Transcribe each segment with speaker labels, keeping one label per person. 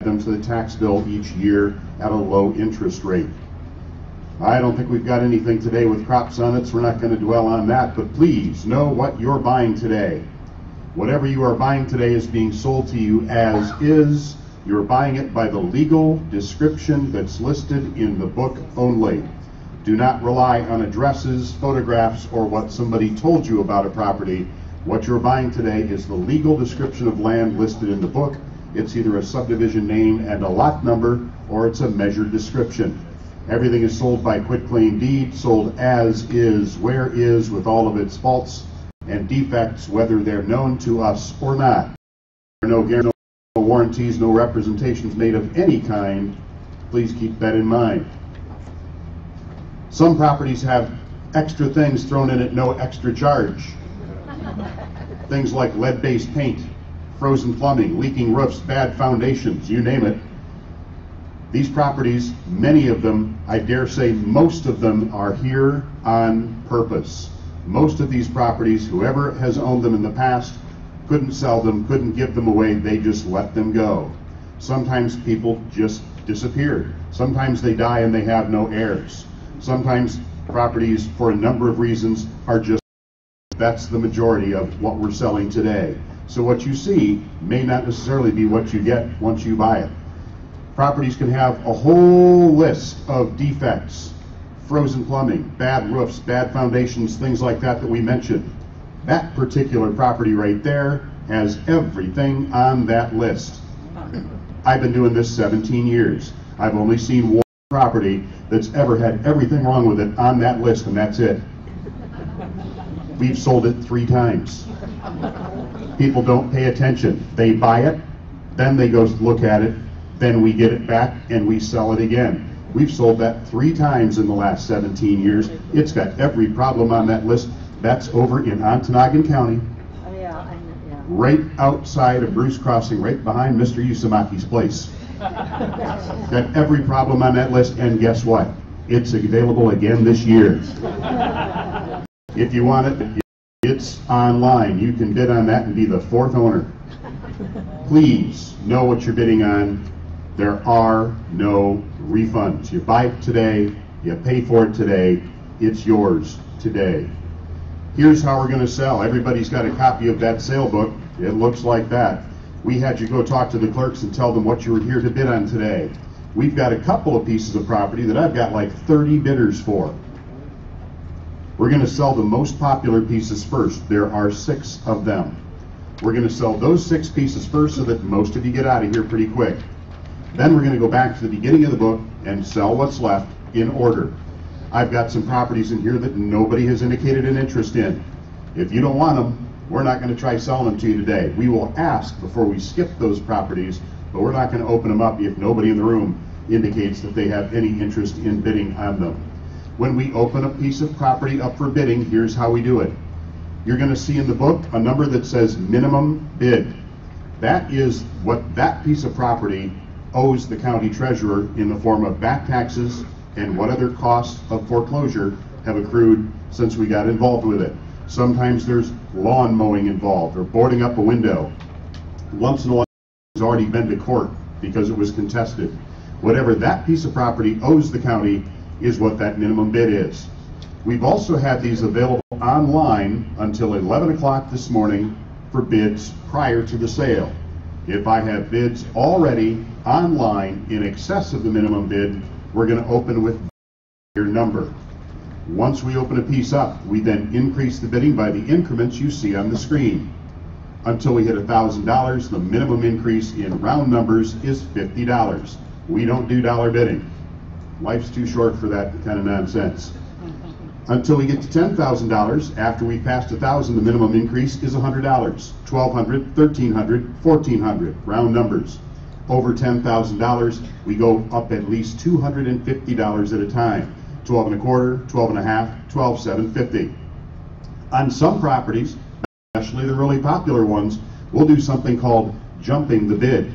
Speaker 1: them to the tax bill each year at a low interest rate. I don't think we've got anything today with crop sunnets. We're not going to dwell on that, but please know what you're buying today. Whatever you are buying today is being sold to you as is. You're buying it by the legal description that's listed in the book only. Do not rely on addresses, photographs, or what somebody told you about a property. What you're buying today is the legal description of land listed in the book. It's either a subdivision name and a lot number, or it's a measured description. Everything is sold by quitclaim deed, sold as is, where is, with all of its faults and defects, whether they're known to us or not. There are no guarantees, no warranties, no representations made of any kind. Please keep that in mind. Some properties have extra things thrown in at no extra charge. Things like lead-based paint, frozen plumbing, leaking roofs, bad foundations, you name it. These properties, many of them, I dare say most of them, are here on purpose. Most of these properties, whoever has owned them in the past, couldn't sell them, couldn't give them away, they just let them go. Sometimes people just disappeared. Sometimes they die and they have no heirs. Sometimes properties, for a number of reasons, are just, that's the majority of what we're selling today. So what you see may not necessarily be what you get once you buy it. Properties can have a whole list of defects. Frozen plumbing, bad roofs, bad foundations, things like that we mentioned. That particular property right there has everything on that list. I've been doing this 17 years. I've only seen one property that's ever had everything wrong with it on that list, and that's it. We've sold it 3 times. People don't pay attention. They buy it, then they go look at it, then we get it back and we sell it again. We've sold that 3 times in the last 17 years. It's got every problem on that list. That's over in Ontonagon County, right outside of Bruce Crossing, right behind Mr. Usamaki's place. Got every problem on that list, and guess what? It's available again this year. If you want it, it's online. You can bid on that and be the 4th owner. Please know what you're bidding on. There are no refunds. You buy it today, you pay for it today, it's yours today. Here's how we're going to sell. Everybody's got a copy of that sale book. It looks like that. We had you go talk to the clerks and tell them what you were here to bid on today. We've got a couple of pieces of property that I've got like 30 bidders for. We're going to sell the most popular pieces first. There are 6 of them. We're going to sell those 6 pieces first so that most of you get out of here pretty quick. Then we're going to go back to the beginning of the book and sell what's left in order. I've got some properties in here that nobody has indicated an interest in. If you don't want them, we're not going to try selling them to you today. We will ask before we skip those properties, but we're not going to open them up if nobody in the room indicates that they have any interest in bidding on them. When we open a piece of property up for bidding, here's how we do it. You're going to see in the book a number that says minimum bid. That is what that piece of property owes the county treasurer in the form of back taxes and what other costs of foreclosure have accrued since we got involved with it. Sometimes there's lawn mowing involved or boarding up a window. Once in a while, it's already been to court because it was contested. Whatever that piece of property owes the county is what that minimum bid is. We've also had these available online until 11 o'clock this morning for bids prior to the sale. If I have bids already online in excess of the minimum bid, we're going to open with your number. Once we open a piece up, we then increase the bidding by the increments you see on the screen. Until we hit $1,000, the minimum increase in round numbers is $50. We don't do dollar bidding. Life's too short for that kind of nonsense. Until we get to $10,000, after we passed 1,000, the minimum increase is $100. $1,200, $1,300, $1,400, round numbers. Over $10,000, we go up at least $250 at a time. 12 and a quarter, 12 and a half, 12,750. On some properties, especially the really popular ones, we'll do something called jumping the bid.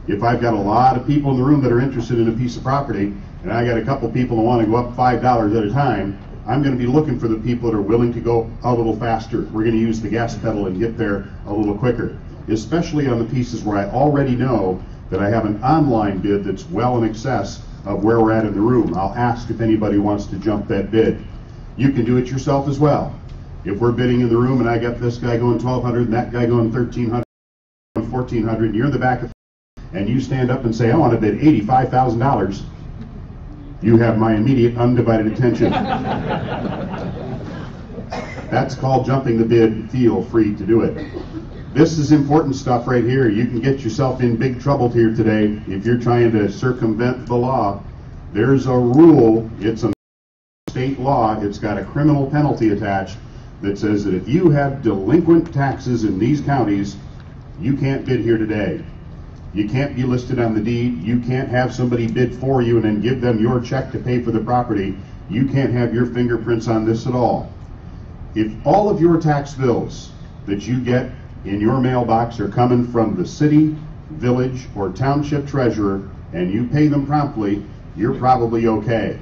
Speaker 1: If I've got a lot of people in the room that are interested in a piece of property, and I got a couple people that want to go up $5 at a time, I'm going to be looking for the people that are willing to go a little faster. We're going to use the gas pedal and get there a little quicker, especially on the pieces where I already know that I have an online bid that's well in excess of where we're at in the room. I'll ask if anybody wants to jump that bid. You can do it yourself as well. If we're bidding in the room and I got this guy going 1,200 and that guy going 1,300, 1,400, and you're in the back of and you stand up and say, I want to bid $85,000, you have my immediate undivided attention. That's called jumping the bid. Feel free to do it. This is important stuff right here. You can get yourself in big trouble here today if you're trying to circumvent the law. There's a rule. It's a state law. It's got a criminal penalty attached that says that if you have delinquent taxes in these counties, you can't bid here today. You can't be listed on the deed. You can't have somebody bid for you and then give them your check to pay for the property. You can't have your fingerprints on this at all. If all of your tax bills that you get in your mailbox are coming from the city, village, or township treasurer and you pay them promptly, you're probably okay.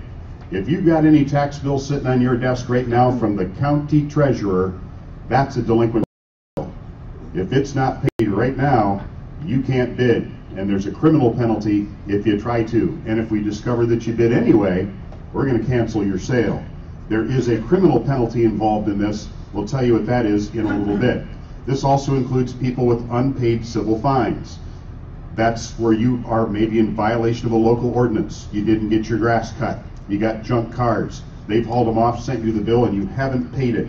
Speaker 1: If you've got any tax bill sitting on your desk right now from the county treasurer, that's a delinquent bill. If it's not paid right now, you can't bid, and there's a criminal penalty if you try to. And if we discover that you bid anyway, we're going to cancel your sale. There is a criminal penalty involved in this. We'll tell you what that is in a little bit. This also includes people with unpaid civil fines. That's where you are maybe in violation of a local ordinance. You didn't get your grass cut. You got junk cars. They've hauled them off, sent you the bill, and you haven't paid it.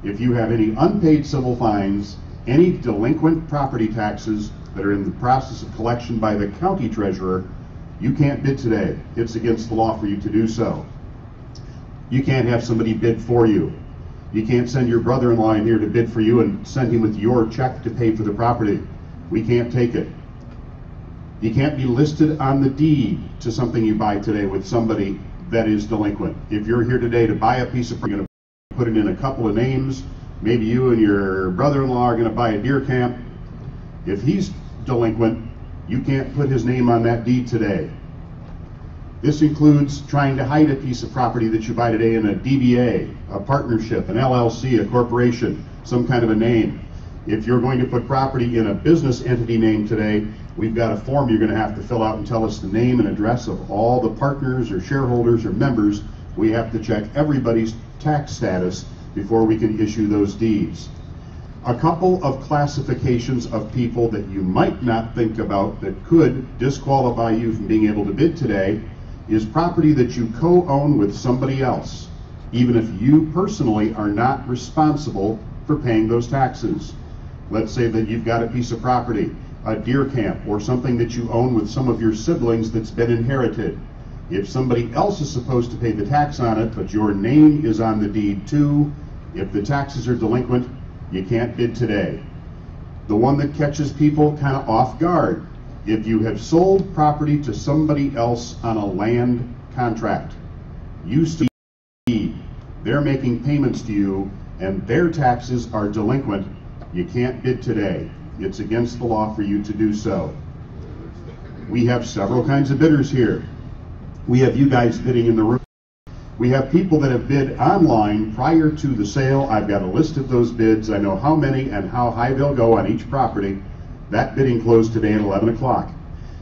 Speaker 1: If you have any unpaid civil fines, any delinquent property taxes that are in the process of collection by the county treasurer, you can't bid today. It's against the law for you to do so. You can't have somebody bid for you. You can't send your brother-in-law in here to bid for you and send him with your check to pay for the property. We can't take it. You can't be listed on the deed to something you buy today with somebody that is delinquent. If you're here today to buy a piece of property, you're going to put it in a couple of names. Maybe you and your brother-in-law are going to buy a deer camp. If he's delinquent, you can't put his name on that deed today. This includes trying to hide a piece of property that you buy today in a DBA, a partnership, an LLC, a corporation, some kind of a name. If you're going to put property in a business entity name today, we've got a form you're going to have to fill out and tell us the name and address of all the partners or shareholders or members. We have to check everybody's tax status before we can issue those deeds. A couple of classifications of people that you might not think about that could disqualify you from being able to bid today is property that you co-own with somebody else, even if you personally are not responsible for paying those taxes. Let's say that you've got a piece of property, a deer camp, or something that you own with some of your siblings that's been inherited. If somebody else is supposed to pay the tax on it, but your name is on the deed too, if the taxes are delinquent, you can't bid today. The one that catches people kind of off guard, if you have sold property to somebody else on a land contract, you still deed, they're making payments to you and their taxes are delinquent, you can't bid today. It's against the law for you to do so. We have several kinds of bidders here. We have you guys bidding in the room. We have people that have bid online prior to the sale. I've got a list of those bids. I know how many and how high they'll go on each property. That bidding closed today at 11 o'clock.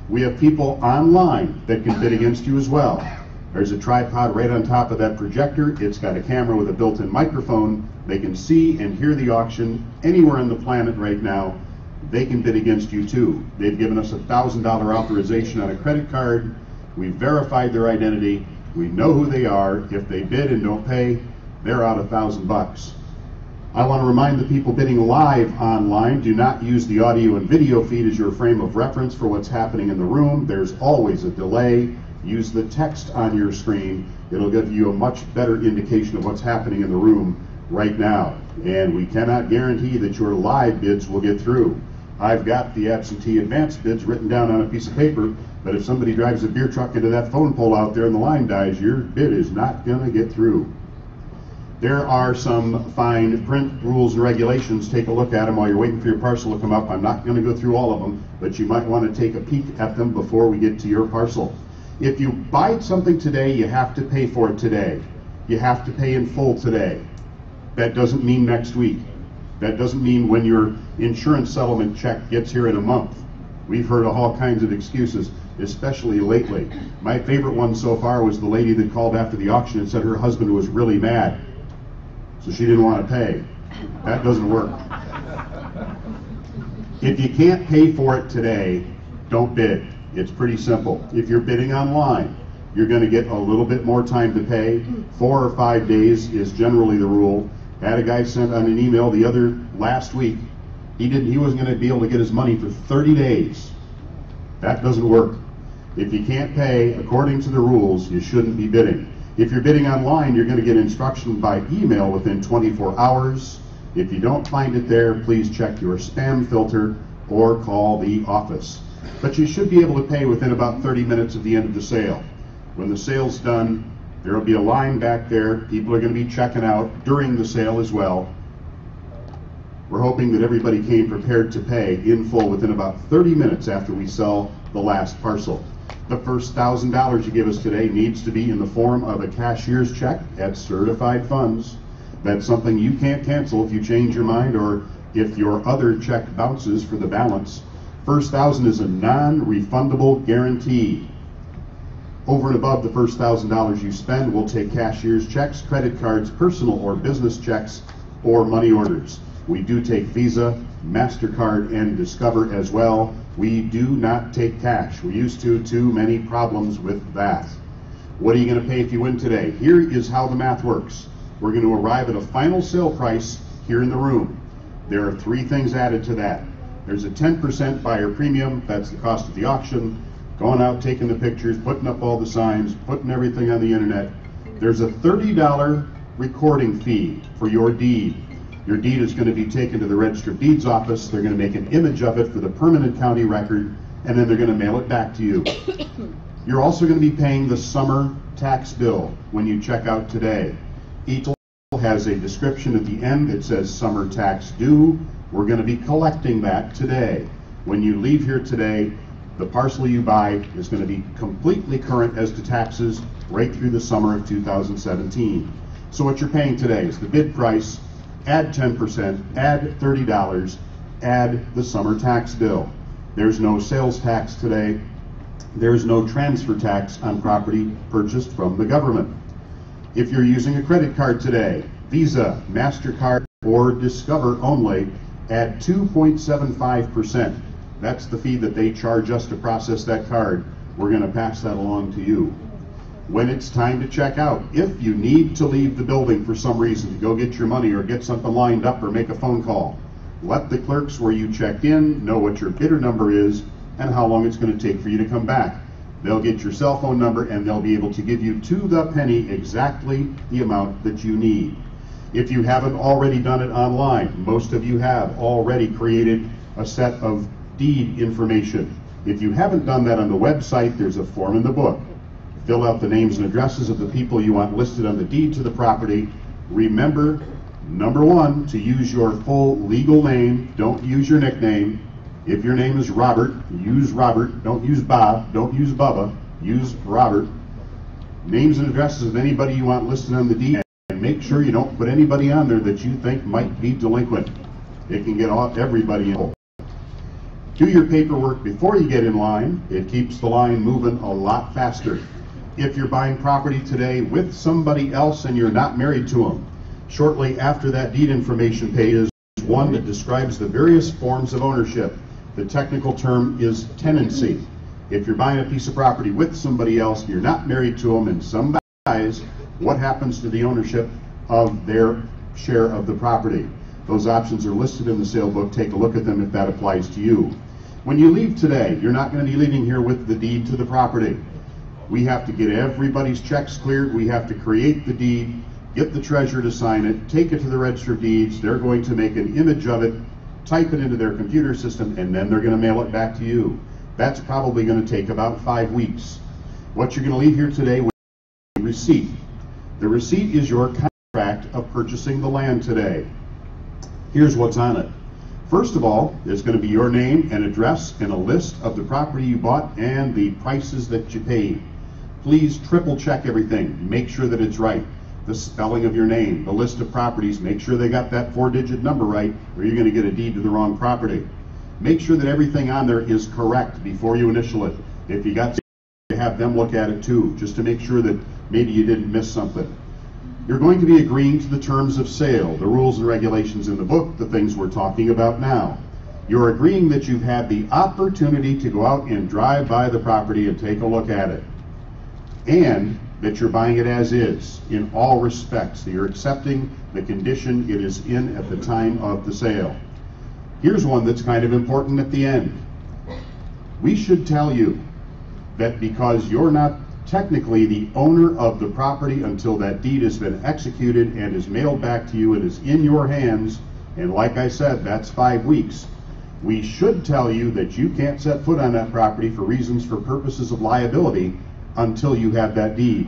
Speaker 1: We have people online that can bid against you as well. There's a tripod right on top of that projector. It's got a camera with a built-in microphone. They can see and hear the auction anywhere on the planet right now. They can bid against you too. They've given us a $1,000 authorization on a credit card. We've verified their identity. We know who they are. If they bid and don't pay, they're out $1,000. I want to remind the people bidding live online, do not use the audio and video feed as your frame of reference for what's happening in the room. There's always a delay. Use the text on your screen. It'll give you a much better indication of what's happening in the room right now. And we cannot guarantee that your live bids will get through. I've got the absentee advance bids written down on a piece of paper, but if somebody drives a beer truck into that phone pole out there and the line dies, your bid is not going to get through. There are some fine print rules and regulations. Take a look at them while you're waiting for your parcel to come up. I'm not going to go through all of them, but you might want to take a peek at them before we get to your parcel. If you buy something today, you have to pay for it today. You have to pay in full today. That doesn't mean next week. That doesn't mean when your insurance settlement check gets here in a month. We've heard of all kinds of excuses, especially lately. My favorite one so far was the lady that called after the auction and said her husband was really mad, so she didn't want to pay. That doesn't work. If you can't pay for it today, don't bid. It's pretty simple. If you're bidding online, you're going to get a little bit more time to pay. 4 or 5 days is generally the rule. Had a guy sent on an email last week. He wasn't going to be able to get his money for 30 days. That doesn't work. If you can't pay according to the rules, you shouldn't be bidding. If you're bidding online, you're going to get instruction by email within 24 hours. If you don't find it there, please check your spam filter or call the office. But you should be able to pay within about 30 minutes of the end of the sale. When the sale's done, there will be a line back there. People are going to be checking out during the sale as well. We're hoping that everybody came prepared to pay in full within about 30 minutes after we sell the last parcel. The first $1,000 you give us today needs to be in the form of a cashier's check at certified funds. That's something you can't cancel if you change your mind or if your other check bounces for the balance. First $1,000 is a non-refundable guarantee. Over and above the first $1,000 you spend, we'll take cashier's checks, credit cards, personal or business checks, or money orders. We do take Visa, MasterCard, and Discover as well. We do not take cash. We used to. Too many problems with that. What are you going to pay if you win today? Here is how the math works. We're going to arrive at a final sale price here in the room. There are 3 things added to that. There's a 10% buyer premium. That's the cost of the auction. Going out, taking the pictures, putting up all the signs, putting everything on the internet. There's a $30 recording fee for your deed. Your deed is going to be taken to the Register of Deeds office. They're going to make an image of it for the permanent county record, and then they're going to mail it back to you. You're also going to be paying the summer tax bill when you check out today. Each has a description at the end that says summer tax due. We're going to be collecting that today. When you leave here today, the parcel you buy is going to be completely current as to taxes right through the summer of 2017. So what you're paying today is the bid price, add 10%, add $30, add the summer tax bill. There's no sales tax today. There's no transfer tax on property purchased from the government. If you're using a credit card today, Visa, MasterCard, or Discover only, add 2.75%. That's the fee that they charge us to process that card. We're going to pass that along to you. When it's time to check out, if you need to leave the building for some reason to go get your money or get something lined up or make a phone call, let the clerks where you checked in know what your bidder number is and how long it's going to take for you to come back. They'll get your cell phone number and they'll be able to give you to the penny exactly the amount that you need. If you haven't already done it online, most of you have already created a set of deed information. If you haven't done that on the website, there's a form in the book. Fill out the names and addresses of the people you want listed on the deed to the property. Remember, number 1, to use your full legal name. Don't use your nickname. If your name is Robert, use Robert. Don't use Bob. Don't use Bubba. Use Robert. Names and addresses of anybody you want listed on the deed. And make sure you don't put anybody on there that you think might be delinquent. It can get everybody in. Do your paperwork before you get in line. It keeps the line moving a lot faster. If you're buying property today with somebody else and you're not married to them, shortly after that deed information page is one that describes the various forms of ownership. The technical term is tenancy. If you're buying a piece of property with somebody else, you're not married to them, and somebody dies, what happens to the ownership of their share of the property? Those options are listed in the sale book. Take a look at them if that applies to you. When you leave today, you're not going to be leaving here with the deed to the property. We have to get everybody's checks cleared. We have to create the deed, get the treasurer to sign it, take it to the Register of Deeds. They're going to make an image of it, type it into their computer system, and then they're going to mail it back to you. That's probably going to take about 5 weeks. What you're going to leave here today with a receipt. The receipt is your contract of purchasing the land today. Here's what's on it. First of all, there's going to be your name and address and a list of the property you bought and the prices that you paid. Please triple check everything. Make sure that it's right. The spelling of your name, the list of properties, make sure they got that 4-digit number right, or you're going to get a deed to the wrong property. Make sure that everything on there is correct before you initial it. If you got to have them look at it too, just to make sure that maybe you didn't miss something. You're going to be agreeing to the terms of sale, the rules and regulations in the book, the things we're talking about now. You're agreeing that you've had the opportunity to go out and drive by the property and take a look at it. And that you're buying it as is, in all respects. That you're accepting the condition it is in at the time of the sale. Here's one that's kind of important at the end. We should tell you that because you're not technically the owner of the property until that deed has been executed and is mailed back to you and is in your hands, and like I said, that's 5 weeks. We should tell you that you can't set foot on that property for reasons for purposes of liability until you have that deed,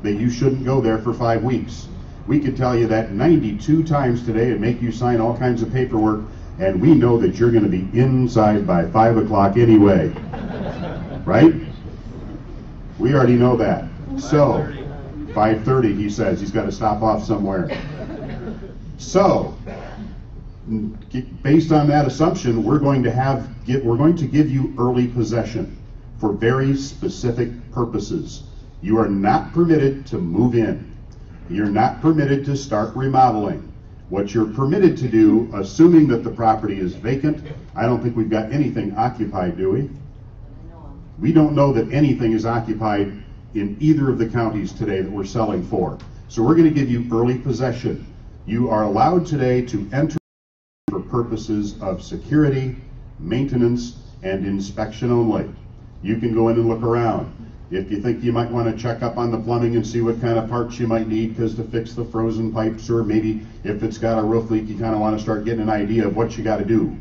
Speaker 1: that you shouldn't go there for 5 weeks. We could tell you that 92 times today and make you sign all kinds of paperwork, and we know that you're going to be inside by 5 o'clock anyway. Right? We already know that. So, 5:30 he says. He's got to stop off somewhere. So, based on that assumption, we're going to give you early possession for very specific purposes. You are not permitted to move in. You're not permitted to start remodeling. What you're permitted to do, assuming that the property is vacant, I don't think we've got anything occupied, do we? We don't know that anything is occupied in either of the counties today that we're selling for. So we're going to give you early possession. You are allowed today to enter for purposes of security, maintenance, and inspection only. You can go in and look around. If you think you might want to check up on the plumbing and see what kind of parts you might need because to fix the frozen pipes, or maybe if it's got a roof leak, you kind of want to start getting an idea of what you got to do.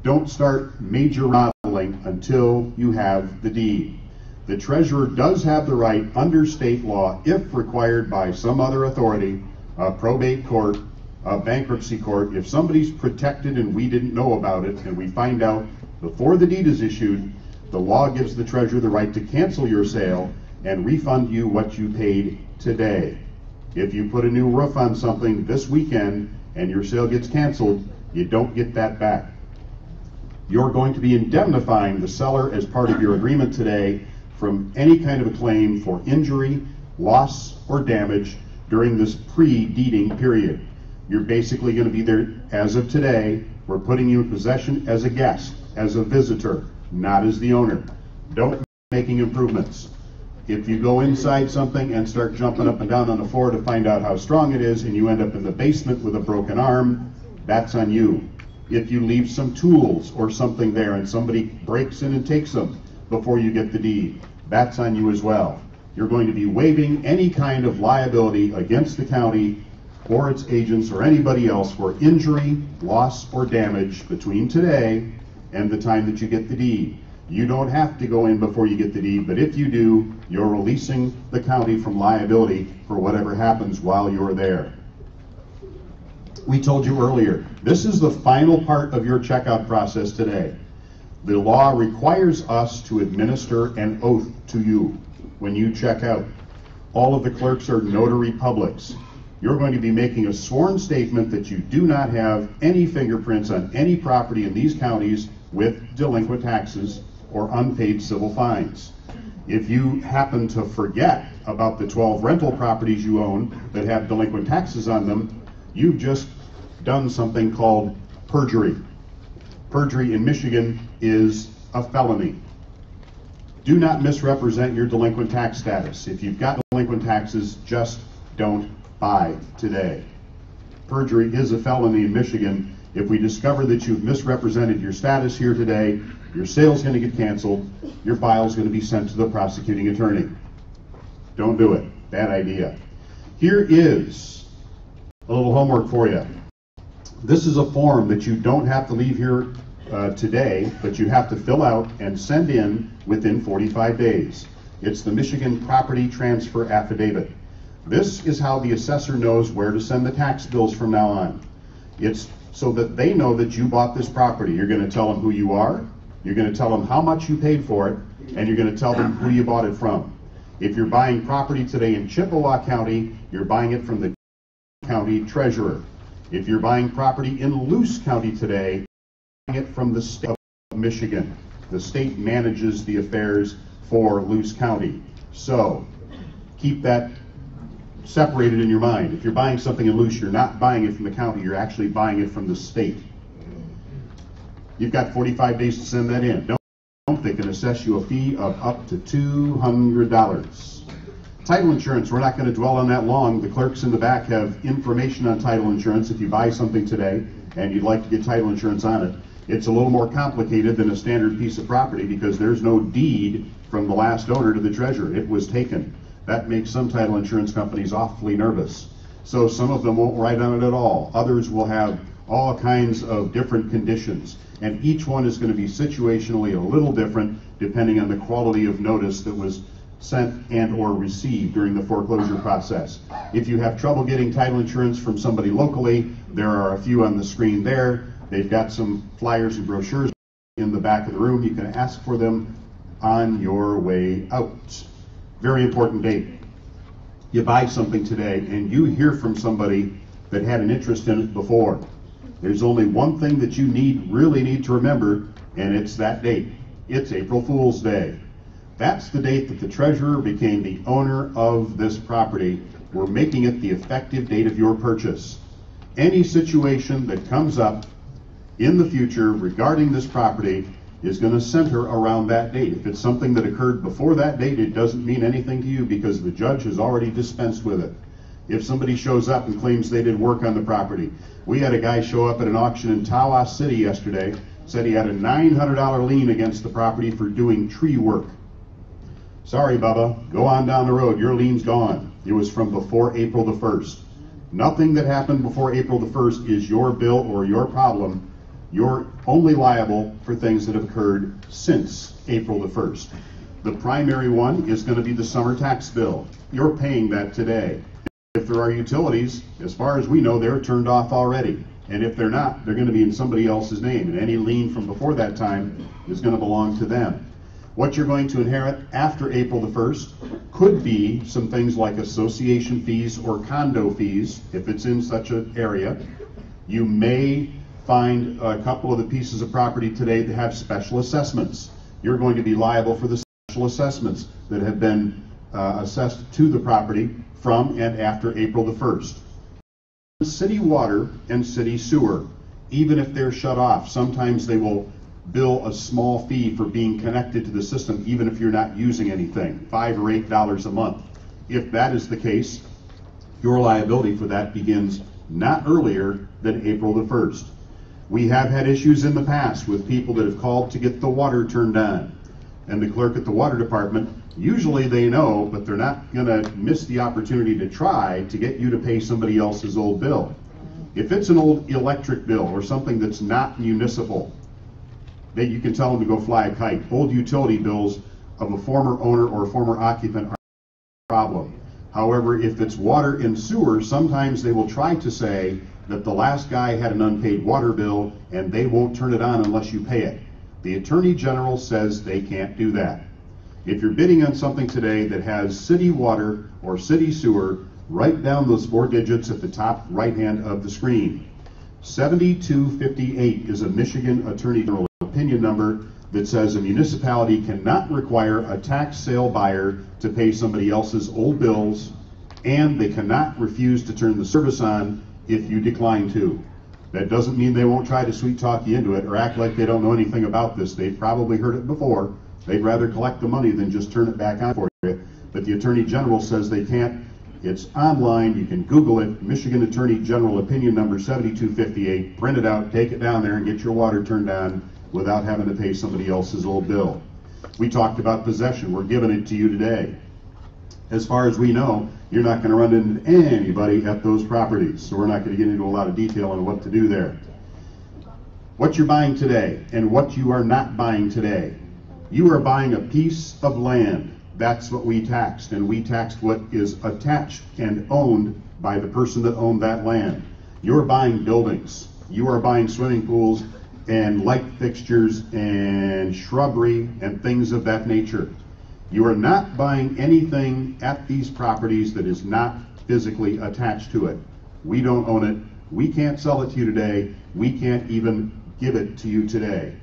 Speaker 1: Don't start major remodeling until you have the deed. The treasurer does have the right under state law, if required by some other authority, a probate court, a bankruptcy court, if somebody's protected and we didn't know about it and we find out before the deed is issued, the law gives the treasurer the right to cancel your sale and refund you what you paid today. If you put a new roof on something this weekend and your sale gets canceled, you don't get that back. You're going to be indemnifying the seller as part of your agreement today from any kind of a claim for injury, loss, or damage during this pre-deeding period. You're basically going to be there as of today. We're putting you in possession as a guest, as a visitor, not as the owner. Don't be making improvements. If you go inside something and start jumping up and down on the floor to find out how strong it is and you end up in the basement with a broken arm, that's on you. If you leave some tools or something there and somebody breaks in and takes them before you get the deed, that's on you as well. You're going to be waiving any kind of liability against the county or its agents or anybody else for injury, loss, or damage between today and the time that you get the deed. You don't have to go in before you get the deed, but if you do, you're releasing the county from liability for whatever happens while you're there. We told you earlier, this is the final part of your checkout process today. The law requires us to administer an oath to you when you check out. All of the clerks are notary publics. You're going to be making a sworn statement that you do not have any fingerprints on any property in these counties with delinquent taxes or unpaid civil fines. If you happen to forget about the 12 rental properties you own that have delinquent taxes on them, you've just done something called perjury. Perjury in Michigan is a felony. Do not misrepresent your delinquent tax status. If you've got delinquent taxes, just don't buy today. Perjury is a felony in Michigan. If we discover that you've misrepresented your status here today, your sale's going to get canceled, your file's going to be sent to the prosecuting attorney. Don't do it. Bad idea. Here is a little homework for you. This is a form that you don't have to leave here today, but you have to fill out and send in within 45 days. It's the Michigan Property Transfer Affidavit. This is how the assessor knows where to send the tax bills from now on. It's so that they know that you bought this property. You're going to tell them who you are, you're going to tell them how much you paid for it, and you're going to tell them who you bought it from. If you're buying property today in Chippewa County, you're buying it from the county treasurer. If you're buying property in Luce County today, it from the state of Michigan. The state manages the affairs for Luce County. So keep that separated in your mind. If you're buying something in Luce, you're not buying it from the county, you're actually buying it from the state. You've got 45 days to send that in. Don't they can assess you a fee of up to $200. Title insurance, we're not going to dwell on that long. The clerks in the back have information on title insurance. If you buy something today and you'd like to get title insurance on it, it's a little more complicated than a standard piece of property because there's no deed from the last owner to the treasurer. It was taken. That makes some title insurance companies awfully nervous. So some of them won't write on it at all. Others will have all kinds of different conditions. And each one is going to be situationally a little different depending on the quality of notice that was sent and or received during the foreclosure process. If you have trouble getting title insurance from somebody locally, there are a few on the screen there. They've got some flyers and brochures in the back of the room. You can ask for them on your way out. Very important date. You buy something today and you hear from somebody that had an interest in it before. There's only one thing that you really need to remember, and it's that date. It's April Fool's Day. That's the date that the treasurer became the owner of this property. We're making it the effective date of your purchase. Any situation that comes up in the future regarding this property is going to center around that date. If it's something that occurred before that date, it doesn't mean anything to you because the judge has already dispensed with it. If somebody shows up and claims they did work on the property, we had a guy show up at an auction in Tawas City yesterday, said he had a $900 lien against the property for doing tree work. Sorry, Bubba, go on down the road, your lien's gone. It was from before April the 1st. Nothing that happened before April the 1st is your bill or your problem. You're only liable for things that have occurred since April the 1st. The primary one is going to be the summer tax bill. You're paying that today. If there are utilities, as far as we know, they're turned off already. And if they're not, they're going to be in somebody else's name. And any lien from before that time is going to belong to them. What you're going to inherit after April the 1st could be some things like association fees or condo fees, if it's in such an area. You may find a couple of the pieces of property today that have special assessments. You're going to be liable for the special assessments that have been assessed to the property from and after April the 1st. City water and city sewer, even if they're shut off, sometimes they will bill a small fee for being connected to the system, even if you're not using anything, $5 or $8 a month. If that is the case, your liability for that begins not earlier than April the 1st. We have had issues in the past with people that have called to get the water turned on. And the clerk at the water department, usually they know, but they're not going to miss the opportunity to try to get you to pay somebody else's old bill. If it's an old electric bill or something that's not municipal, that you can tell them to go fly a kite. Old utility bills of a former owner or a former occupant are a problem. However, if it's water and sewer, sometimes they will try to say that the last guy had an unpaid water bill and they won't turn it on unless you pay it. The Attorney General says they can't do that. If you're bidding on something today that has city water or city sewer, write down those 4 digits at the top right hand of the screen. 7258 is a Michigan Attorney General opinion number that says a municipality cannot require a tax sale buyer to pay somebody else's old bills, and they cannot refuse to turn the service on if you decline to. That doesn't mean they won't try to sweet talk you into it or act like they don't know anything about this. They've probably heard it before. They'd rather collect the money than just turn it back on for you. But the Attorney General says they can't. It's online. You can Google it. Michigan Attorney General opinion number 7258. Print it out, take it down there, and get your water turned on without having to pay somebody else's old bill. We talked about possession. We're giving it to you today. As far as we know, you're not going to run into anybody at those properties, so we're not going to get into a lot of detail on what to do there. What you're buying today and what you are not buying today. You are buying a piece of land. That's what we taxed, and we taxed what is attached and owned by the person that owned that land. You're buying buildings. You are buying swimming pools and light fixtures and shrubbery and things of that nature. You are not buying anything at these properties that is not physically attached to it. We don't own it. We can't sell it to you today. We can't even give it to you today.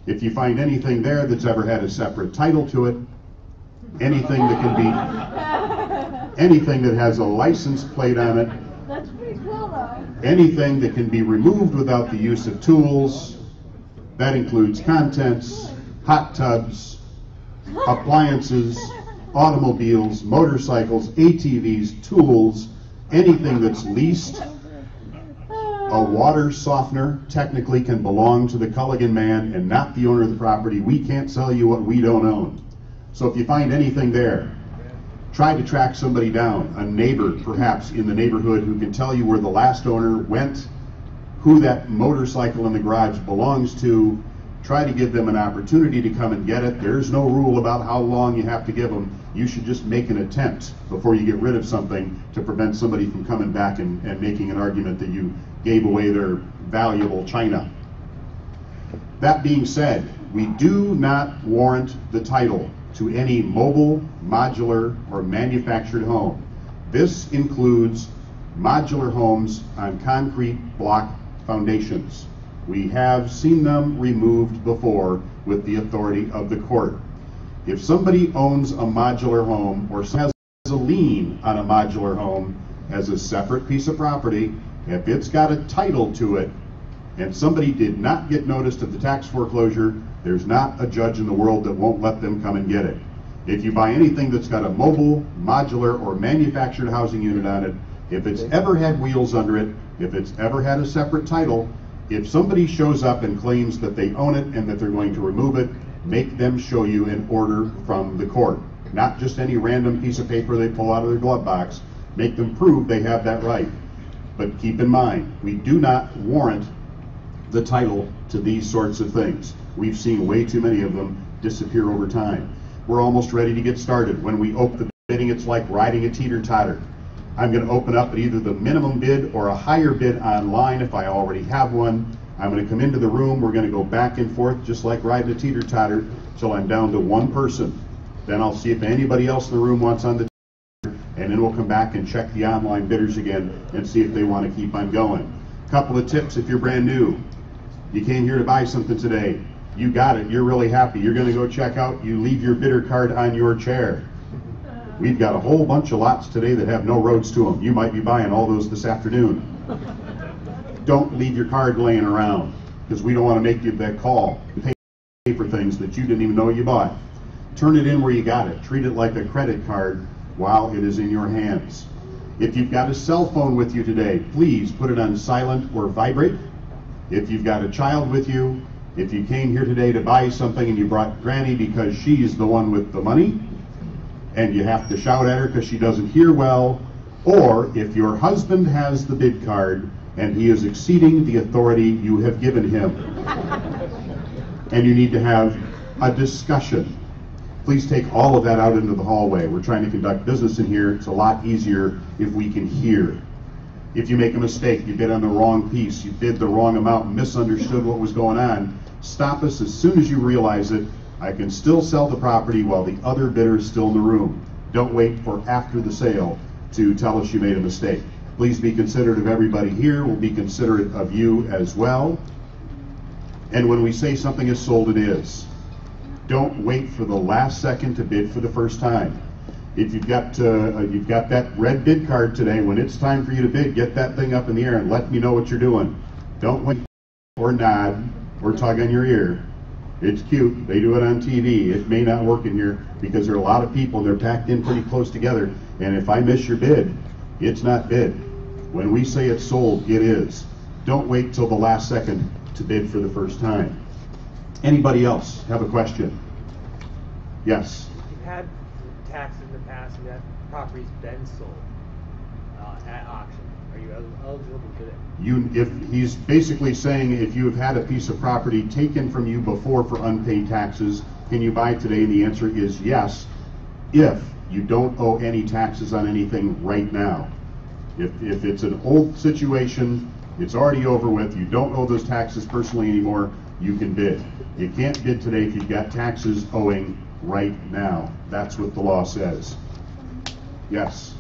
Speaker 1: If you find anything there that's ever had a separate title to it, anything that has a license plate on it,
Speaker 2: That's pretty cool though.
Speaker 1: anything that can be removed without the use of tools, that includes contents, hot tubs, appliances, automobiles, motorcycles, ATVs, tools, anything that's leased. A water softener technically can belong to the Culligan man and not the owner of the property. We can't sell you what we don't own. So if you find anything there, try to track somebody down, a neighbor perhaps in the neighborhood who can tell you where the last owner went, who that motorcycle in the garage belongs to. Try to give them an opportunity to come and get it. There's no rule about how long you have to give them. You should just make an attempt before you get rid of something to prevent somebody from coming back and making an argument that you gave away their valuable china. That being said, we do not warrant the title to any mobile, modular, or manufactured home. This includes modular homes on concrete block foundations. We have seen them removed before with the authority of the court. If somebody owns a modular home or has a lien on a modular home as a separate piece of property, if it's got a title to it and somebody did not get notice of the tax foreclosure, there's not a judge in the world that won't let them come and get it. If you buy anything that's got a mobile, modular, or manufactured housing unit on it, if it's ever had wheels under it, if it's ever had a separate title, if somebody shows up and claims that they own it and that they're going to remove it, make them show you an order from the court. Not just any random piece of paper they pull out of their glove box. Make them prove they have that right. But keep in mind, we do not warrant the title to these sorts of things. We've seen way too many of them disappear over time. We're almost ready to get started. When we open the bidding, it's like riding a teeter-totter. I'm going to open up at either the minimum bid or a higher bid online if I already have one. I'm going to come into the room. We're going to go back and forth just like riding a teeter-totter till I'm down to one person. Then I'll see if anybody else in the room wants on the teeter, and then we'll come back and check the online bidders again and see if they want to keep on going. Couple of tips if you're brand new. You came here to buy something today. You got it. You're really happy. You're going to go check out. You leave your bidder card on your chair. We've got a whole bunch of lots today that have no roads to them. You might be buying all those this afternoon. Don't leave your card laying around, because we don't want to make you that call and pay for things that you didn't even know you bought. Turn it in where you got it. Treat it like a credit card while it is in your hands. If you've got a cell phone with you today, please put it on silent or vibrate. If you've got a child with you, if you came here today to buy something and you brought Granny because she's the one with the money, and you have to shout at her because she doesn't hear well, or if your husband has the bid card and he is exceeding the authority you have given him, and you need to have a discussion, please take all of that out into the hallway. We're trying to conduct business in here. It's a lot easier if we can hear. If you make a mistake, you bid on the wrong piece, you bid the wrong amount, misunderstood what was going on, stop us as soon as you realize it. I can still sell the property while the other bidder is still in the room. Don't wait for after the sale to tell us you made a mistake. Please be considerate of everybody here. We'll be considerate of you as well. And when we say something is sold, it is. Don't wait for the last second to bid for the first time. If you've got that red bid card today, when it's time for you to bid, get that thing up in the air and let me know what you're doing. Don't wait or nod or tug on your ear. It's cute. They do it on TV. It may not work in here because there are a lot of people and they're packed in pretty close together. And if I miss your bid, it's not bid. When we say it's sold, it is. Don't wait till the last second to bid for the first time. Anybody else have a question? Yes.
Speaker 3: You've had taxes in the past and that property's been sold at auction. Are you eligible to bid?
Speaker 1: If he's basically saying if you have had a piece of property taken from you before for unpaid taxes, can you buy today? And the answer is yes, if you don't owe any taxes on anything right now. If it's an old situation, it's already over with, you don't owe those taxes personally anymore, you can bid. You can't bid today if you've got taxes owing right now. That's what the law says. Yes?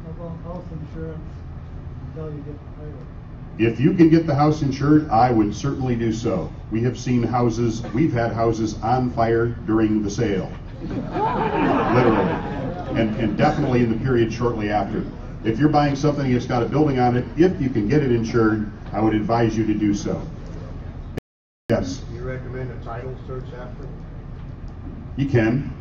Speaker 4: How about house insurance until you get the title?
Speaker 1: If you can get the house insured, I would certainly do so. We have seen houses, we've had houses on fire during the sale. Literally. And definitely in the period shortly after. If you're buying something that's got a building on it, if you can get it insured, I would advise you to do so. Yes?
Speaker 4: Do you recommend a title search after?
Speaker 1: You can.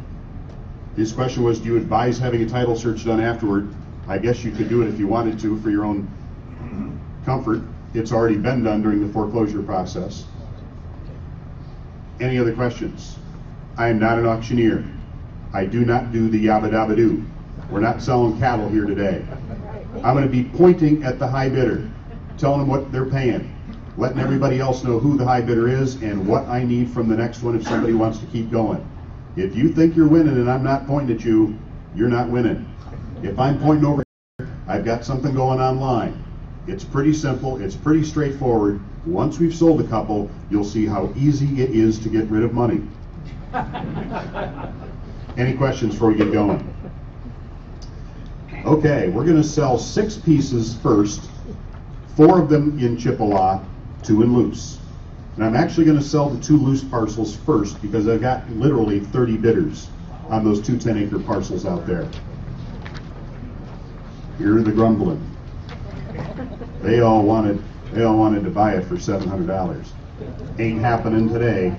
Speaker 1: His question was, do you advise having a title search done afterward? I guess you could do it if you wanted to for your own comfort. It's already been done during the foreclosure process. Any other questions? I am not an auctioneer. I do not do the yabba dabba doo. We're not selling cattle here today. I'm going to be pointing at the high bidder, telling them what they're paying, letting everybody else know who the high bidder is and what I need from the next one if somebody wants to keep going. If you think you're winning and I'm not pointing at you, you're not winning. If I'm pointing over here, I've got something going online. It's pretty simple, it's pretty straightforward. Once we've sold a couple, you'll see how easy it is to get rid of money. Any questions before we get going? Okay, we're going to sell 6 pieces first, 4 of them in Chippewa, 2 in loose. And I'm actually going to sell the 2 loose parcels first because I've got literally 30 bidders on those 2 10-acre parcels out there. Hear the grumbling. They all wanted to buy it for $700. Ain't happening today.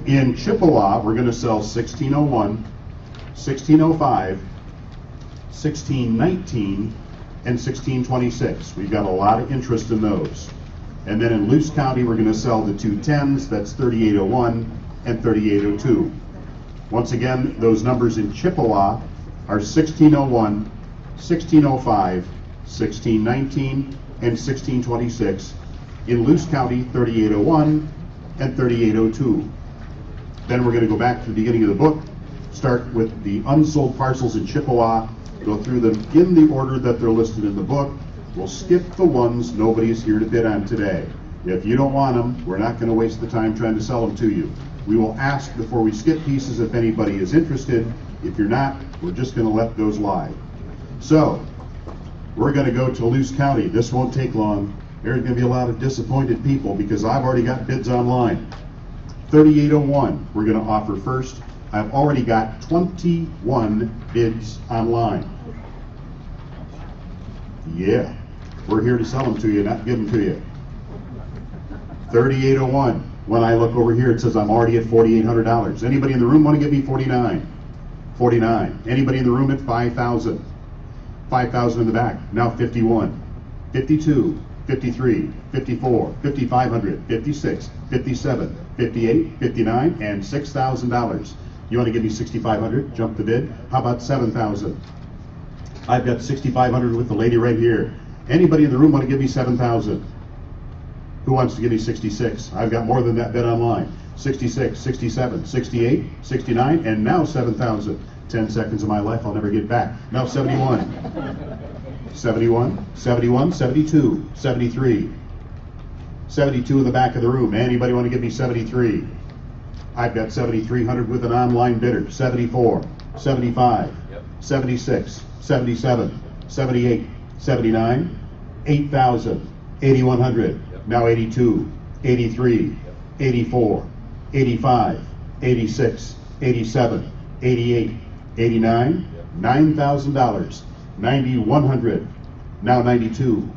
Speaker 1: In Chippewa, we're going to sell 1601, 1605, 1619, and 1626. We've got a lot of interest in those. And then in Luce County, we're going to sell the 2 10s, that's 3801 and 3802. Once again, those numbers in Chippewa are 1601, 1605, 1619, and 1626. In Luce County, 3801 and 3802. Then we're going to go back to the beginning of the book, start with the unsold parcels in Chippewa, go through them in the order that they're listed in the book. We'll skip the ones nobody's here to bid on today. If you don't want them, we're not going to waste the time trying to sell them to you. We will ask before we skip pieces if anybody is interested. If you're not, we're just going to let those lie. So, we're going to go to Luce County. This won't take long. There's going to be a lot of disappointed people because I've already got bids online. 3801, we're going to offer first. I've already got 21 bids online. Yeah, we're here to sell them to you, not give them to you. 3801, when I look over here, it says I'm already at $4,800. Anybody in the room want to give me 49? 49. Anybody in the room at 5,000? 5,000 in the back. Now 51, 52, 53, 54, 5,500, 56, 57, 58, 59, and $6,000. You want to give me 6,500? Jump the bid. How about 7,000? I've got 6,500 with the lady right here. Anybody in the room want to give me 7,000? Who wants to give me 66? I've got more than that bid online. 66, 67, 68, 69, and now 7,000. 10 seconds of my life I'll never get back. Now 71. 71, 71, 72, 73. 72 in the back of the room. Anybody want to give me 73? I've got 7,300 with an online bidder. 74, 75, 76, 77, 78, 79, 8,000, 8,100, now 82, 83, 84, 85, 86, 87, 88, 89, $9,000, 9,100, now 92.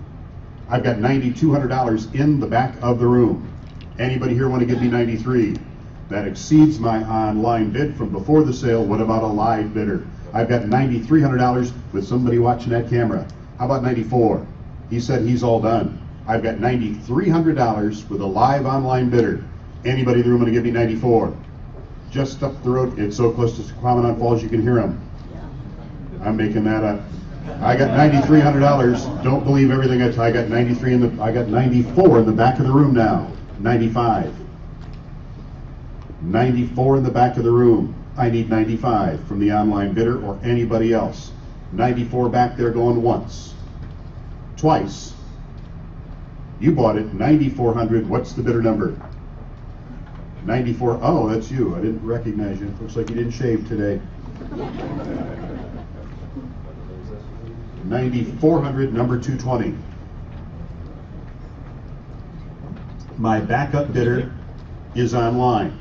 Speaker 1: I've got $9,200 in the back of the room. Anybody here want to give me 93? That exceeds my online bid from before the sale. What about a live bidder? I've got $9,300 with somebody watching that camera. How about 94? He said he's all done. I've got $9,300 with a live online bidder. Anybody in the room want to give me 94? Just up the road. It's so close to Squamish Falls you can hear them. I'm making that up. I got $9,300. Don't believe everything I tell. I got 93 in the. I got 94 in the back of the room now. 95. 94 in the back of the room. I need 95 from the online bidder or anybody else. 94 back there going once, twice. You bought it 9,400. What's the bidder number? 94. Oh, that's you. I didn't recognize you. Looks like you didn't shave today. 9,400, number 220. My backup bidder is online.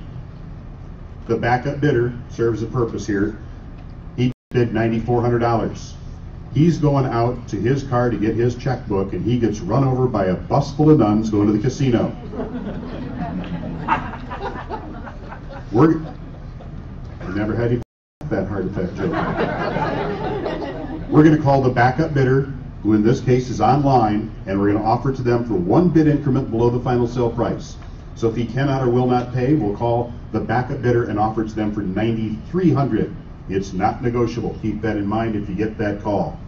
Speaker 1: The backup bidder serves a purpose here. He bid $9,400. He's going out to his car to get his checkbook, and he gets run over by a bus full of nuns going to the casino. I never had you that heart attack joke. We're going to call the backup bidder, who in this case is online, and we're going to offer to them for one bid increment below the final sale price. So if he cannot or will not pay, we'll call the backup bidder and offer to them for $9,300. It's not negotiable. Keep that in mind if you get that call.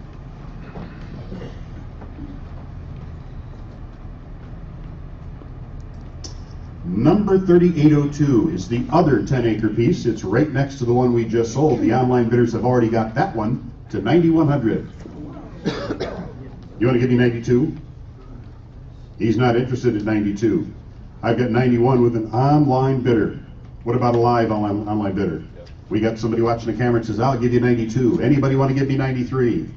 Speaker 1: Number 3802 is the other 10-acre piece. It's right next to the one we just sold. The online bidders have already got that one to $9,100. You want to give me 92? He's not interested at 92. I've got 91 with an online bidder. What about a live online bidder? We got somebody watching the camera and says, I'll give you 92. Anybody want to give me 93?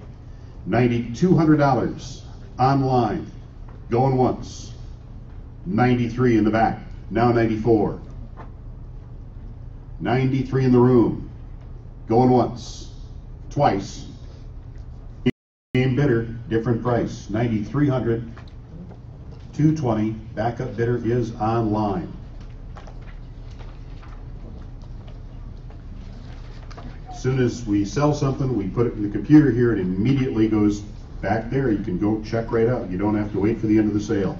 Speaker 1: $9,200 online. Going once. 93 in the back. Now 94. 93 in the room. Going once. Twice. Same bidder, different price. 9,300. 220. Backup bidder is online. As soon as we sell something, we put it in the computer here, and it immediately goes back there. You can go check right out. You don't have to wait for the end of the sale.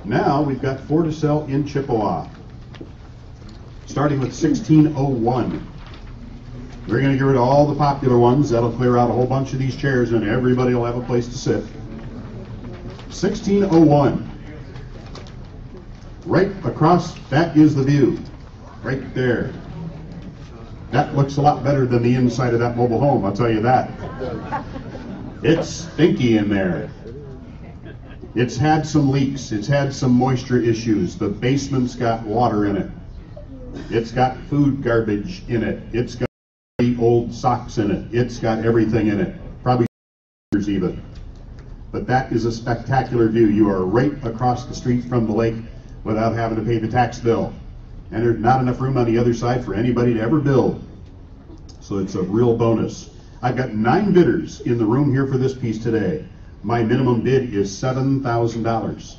Speaker 1: Now we've got 4 to sell in Chippewa. Starting with 1601. We're going to get rid of all the popular ones. That'll clear out a whole bunch of these chairs, and everybody will have a place to sit. 1601. Right across, that is the view. Right there. That looks a lot better than the inside of that mobile home, I'll tell you that. It's stinky in there. It's had some leaks. It's had some moisture issues. The basement's got water in it. It's got food garbage in it. It's got old socks in it. It's got everything in it. Probably even. But that is a spectacular view. You are right across the street from the lake without having to pay the tax bill. And there's not enough room on the other side for anybody to ever build. So it's a real bonus. I've got 9 bidders in the room here for this piece today. My minimum bid is $7,000.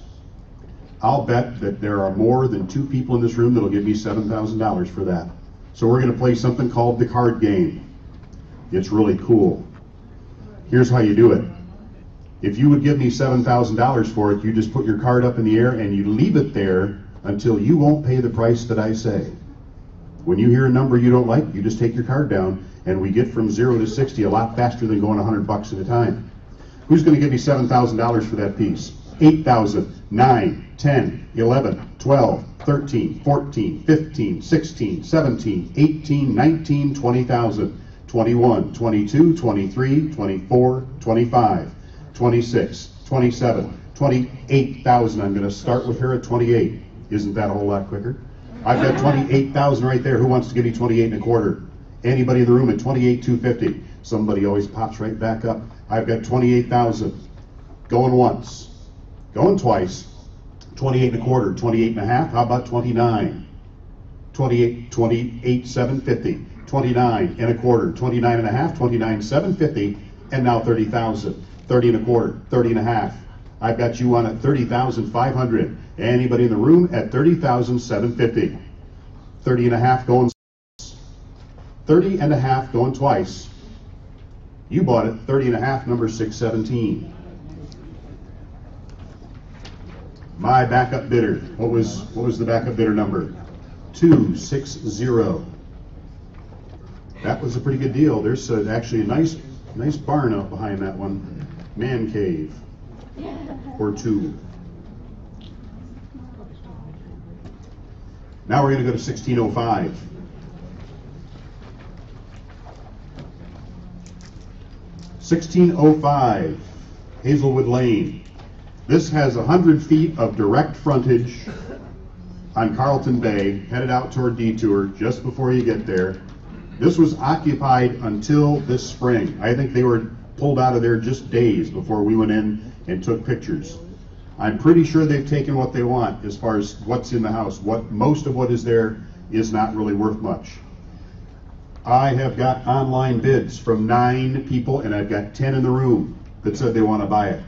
Speaker 1: I'll bet that there are more than 2 people in this room that'll give me $7,000 for that. So we're going to play something called the card game. It's really cool. Here's how you do it. If you would give me $7,000 for it, you just put your card up in the air and you leave it there until you won't pay the price that I say. When you hear a number you don't like, you just take your card down, and we get from 0 to 60 a lot faster than going $100 at a time. Who's going to give me $7,000 for that piece? 8,000, 9, 10, 11, 12, 13, 14, 15, 16, 17, 18, 19, 20,000, 21, 22, 23, 24, 25, 26, 27, 28,000. I'm going to start with her at 28. Isn't that a whole lot quicker? I've got 28,000 right there. Who wants to give me 28 and a quarter? Anybody in the room at 28,250? Somebody always pops right back up. I've got 28,000. Going once. Going twice. 28 and a quarter. 28 and a half. How about 29? 28,750. 29 and a quarter. 29 and a half. 29,750. And now 30,000. 30 and a quarter. 30 and a half. I've got you on at 30,500. Anybody in the room at 30,750. 30 and a half going 30 and a half going twice. You bought it 30 and a half, number 617. My backup bidder. What was the backup bidder number? 260. That was a pretty good deal. There's actually a nice barn out behind that one. Man cave. Or 2. Now we're going to go to 1605. 1605, Hazelwood Lane. This has 100 feet of direct frontage on Carlton Bay, headed out toward Detour just before you get there. This was occupied until this spring. I think they were pulled out of there just days before we went in and took pictures. I'm pretty sure they've taken what they want as far as what's in the house. Most of what is there is not really worth much. I have got online bids from 9 people, and I've got 10 in the room that said they want to buy it.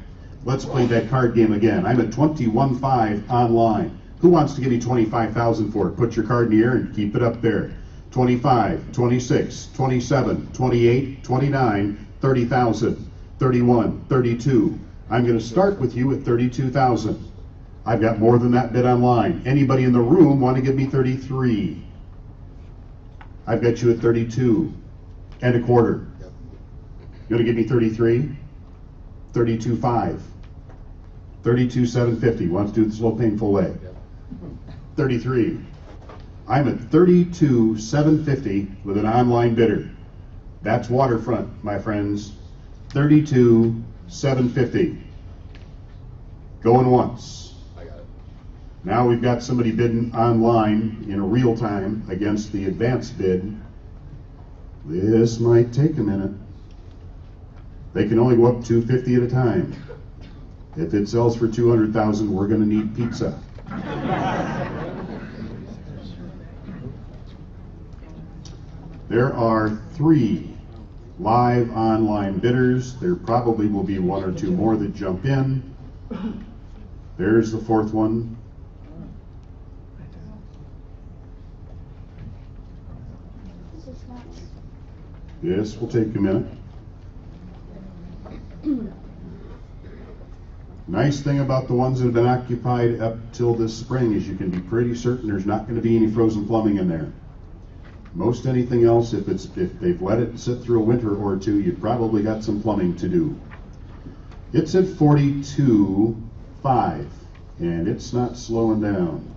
Speaker 1: Let's play that card game again. I'm at 21.5 online. Who wants to give me 25,000 for it? Put your card in the air and keep it up there. 25, 26, 27, 28, 29, 30,000, 31, 32. I'm going to start with you at 32,000. I've got more than that bid online. Anybody in the room want to give me 33? I've got you at 32 and a quarter. You want to give me 33? 32.5. 32,750. Want to do the slow, painful way? 33. I'm at 32,750 with an online bidder. That's waterfront, my friends. 32,750. Going once.
Speaker 5: I got it.
Speaker 1: Now we've got somebody bidding online in real time against the advanced bid. This might take a minute. They can only go up 250 at a time. If it sells for 200,000, we're going to need pizza. There are 3 live online bidders. There probably will be 1 or 2 more that jump in. There's the 4th one. This will take a minute. Nice thing about the ones that have been occupied up till this spring is you can be pretty certain there's not going to be any frozen plumbing in there. Most anything else, if they've let it sit through a winter or 2, you've probably got some plumbing to do. It's at 42.5, and it's not slowing down.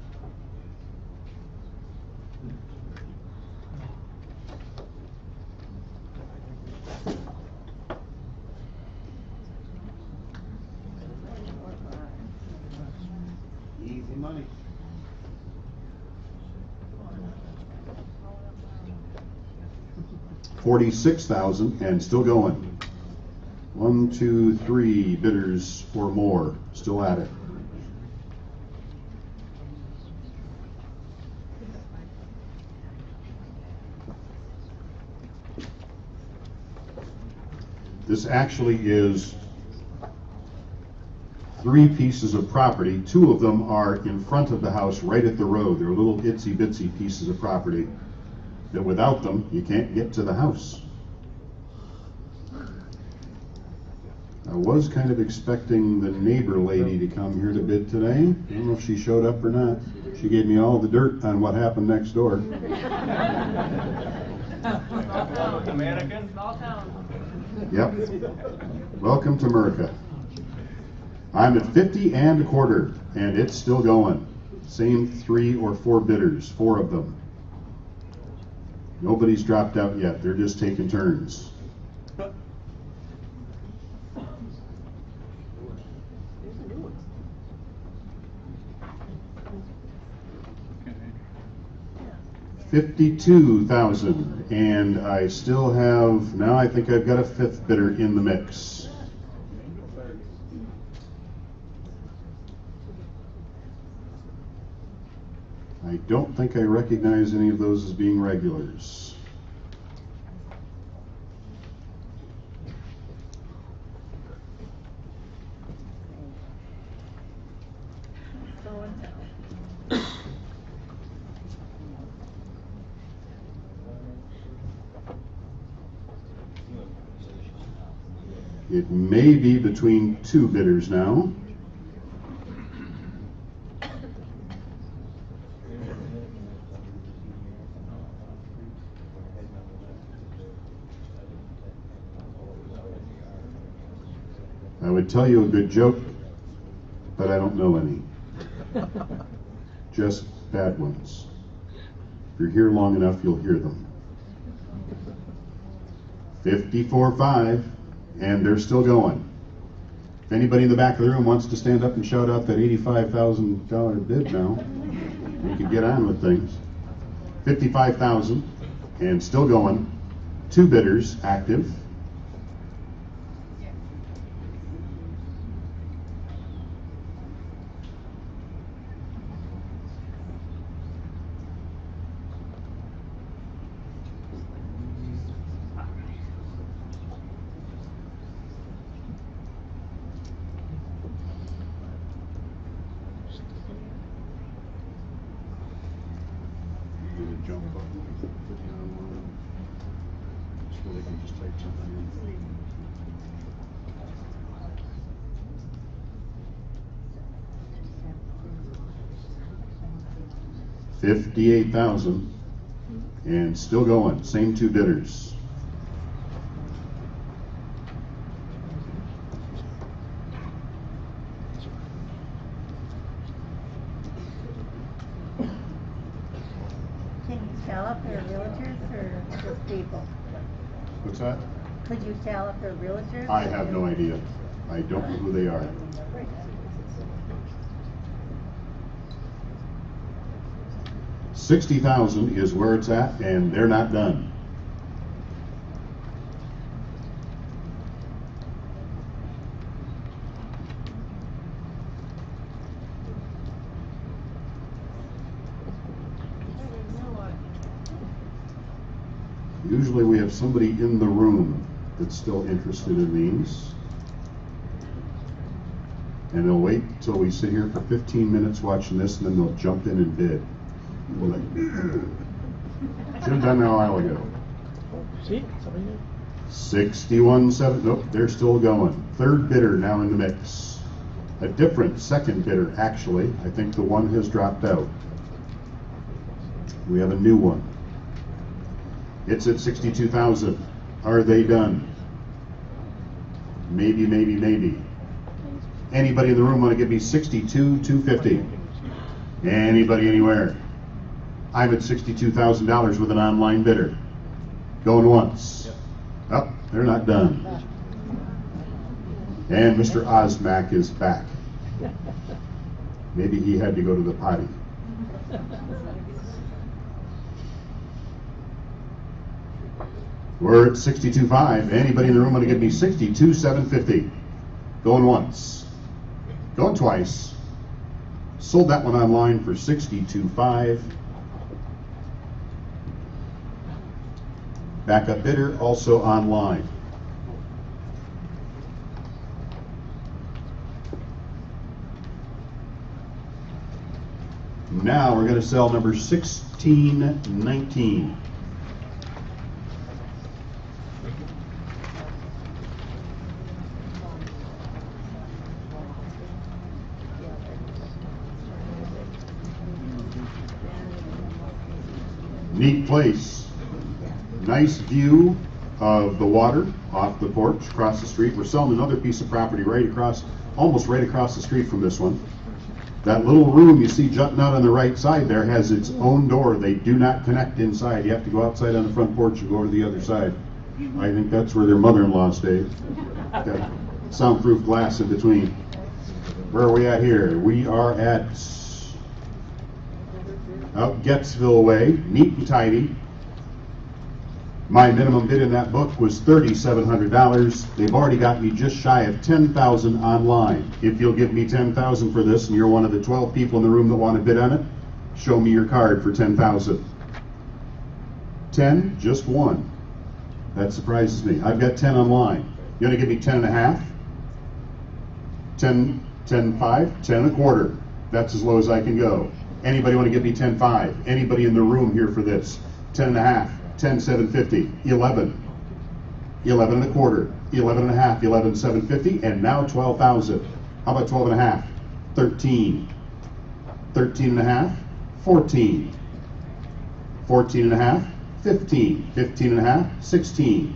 Speaker 1: Easy money. $46,000 and still going. 1, 2, 3 bidders or more still at it. This actually is 3 pieces of property. 2 of them are in front of the house right at the road. They're little itsy bitsy pieces of property that without them you can't get to the house. I was kind of expecting the neighbor lady to come here to bid today. I don't know if she showed up or not. She gave me all the dirt on what happened next door.
Speaker 3: American, small town.
Speaker 1: Yep. Welcome to America. I'm at 50 and a quarter, and it's still going. Same 3 or 4 bidders, 4 of them. Nobody's dropped out yet. They're just taking turns. $52,000, and I still have, now I think I've got a 5th bidder in the mix. I don't think I recognize any of those as being regulars. It may be between 2 bidders now. I would tell you a good joke, but I don't know any. Just bad ones. If you're here long enough, you'll hear them. 54.5, and they're still going. If anybody in the back of the room wants to stand up and shout out that $85,000 bid now, we can get on with things. 55,000, and still going. 2 bidders active. So they can just type something in. 58,000 and still going. Same two bidders.
Speaker 2: Can you tell if they're realtors or just people?
Speaker 1: What's that?
Speaker 2: Could you tell if they're realtors?
Speaker 1: I
Speaker 2: or
Speaker 1: have no
Speaker 2: just-
Speaker 1: idea. I don't know who they are. 60,000 is where it's at, and they're not done. Usually we have somebody in the room that's still interested in these. And they'll wait until we sit here for 15 minutes watching this, and then they'll jump in and bid. We're like, should have done that a while ago.
Speaker 5: See, somebody new.
Speaker 1: 61.7. Nope, they're still going. Third bidder now in the mix. A different second bidder, actually. I think the one has dropped out. We have a new one. It's at 62,000. Are they done? Maybe, maybe, maybe. Anybody in the room want to give me 62,250? Anybody anywhere? I'm at $62,000 with an online bidder. Going once. Oh, they're not done. And Mr. Osmack is back. Maybe he had to go to the potty. We're at 62.5. Anybody in the room want to give me 62,750? Going once. Going twice. Sold that one online for 62.5. Backup bidder also online. Now we're going to sell number 1619. Neat place. Nice view of the water off the porch across the street. We're selling another piece of property right across, almost right across the street from this one. That little room you see jutting out on the right side there has its own door. They do not connect inside. You have to go outside on the front porch and go to the other side. I think that's where their mother-in-law stayed. Got soundproof glass in between. Where are we at here? We are at out Gettsville way, neat and tidy. My minimum bid in that book was $3,700. They've already got me just shy of $10,000 online. If you'll give me $10,000 for this, and you're one of the 12 people in the room that want to bid on it, show me your card for $10,000. 10, just one. That surprises me. I've got 10 online. You want to give me 10 and a half? 10, 10.5, 10 and a quarter. That's as low as I can go. Anybody want to give me 10.5? Anybody in the room here for this? 10 and a half, 10,750, 11, 11 and a quarter, 11 and a half, 11,750, and now 12,000. How about 12 and a half? 13, 13 and a half, 14, 14 and a half, 15, 15 and a half, 16.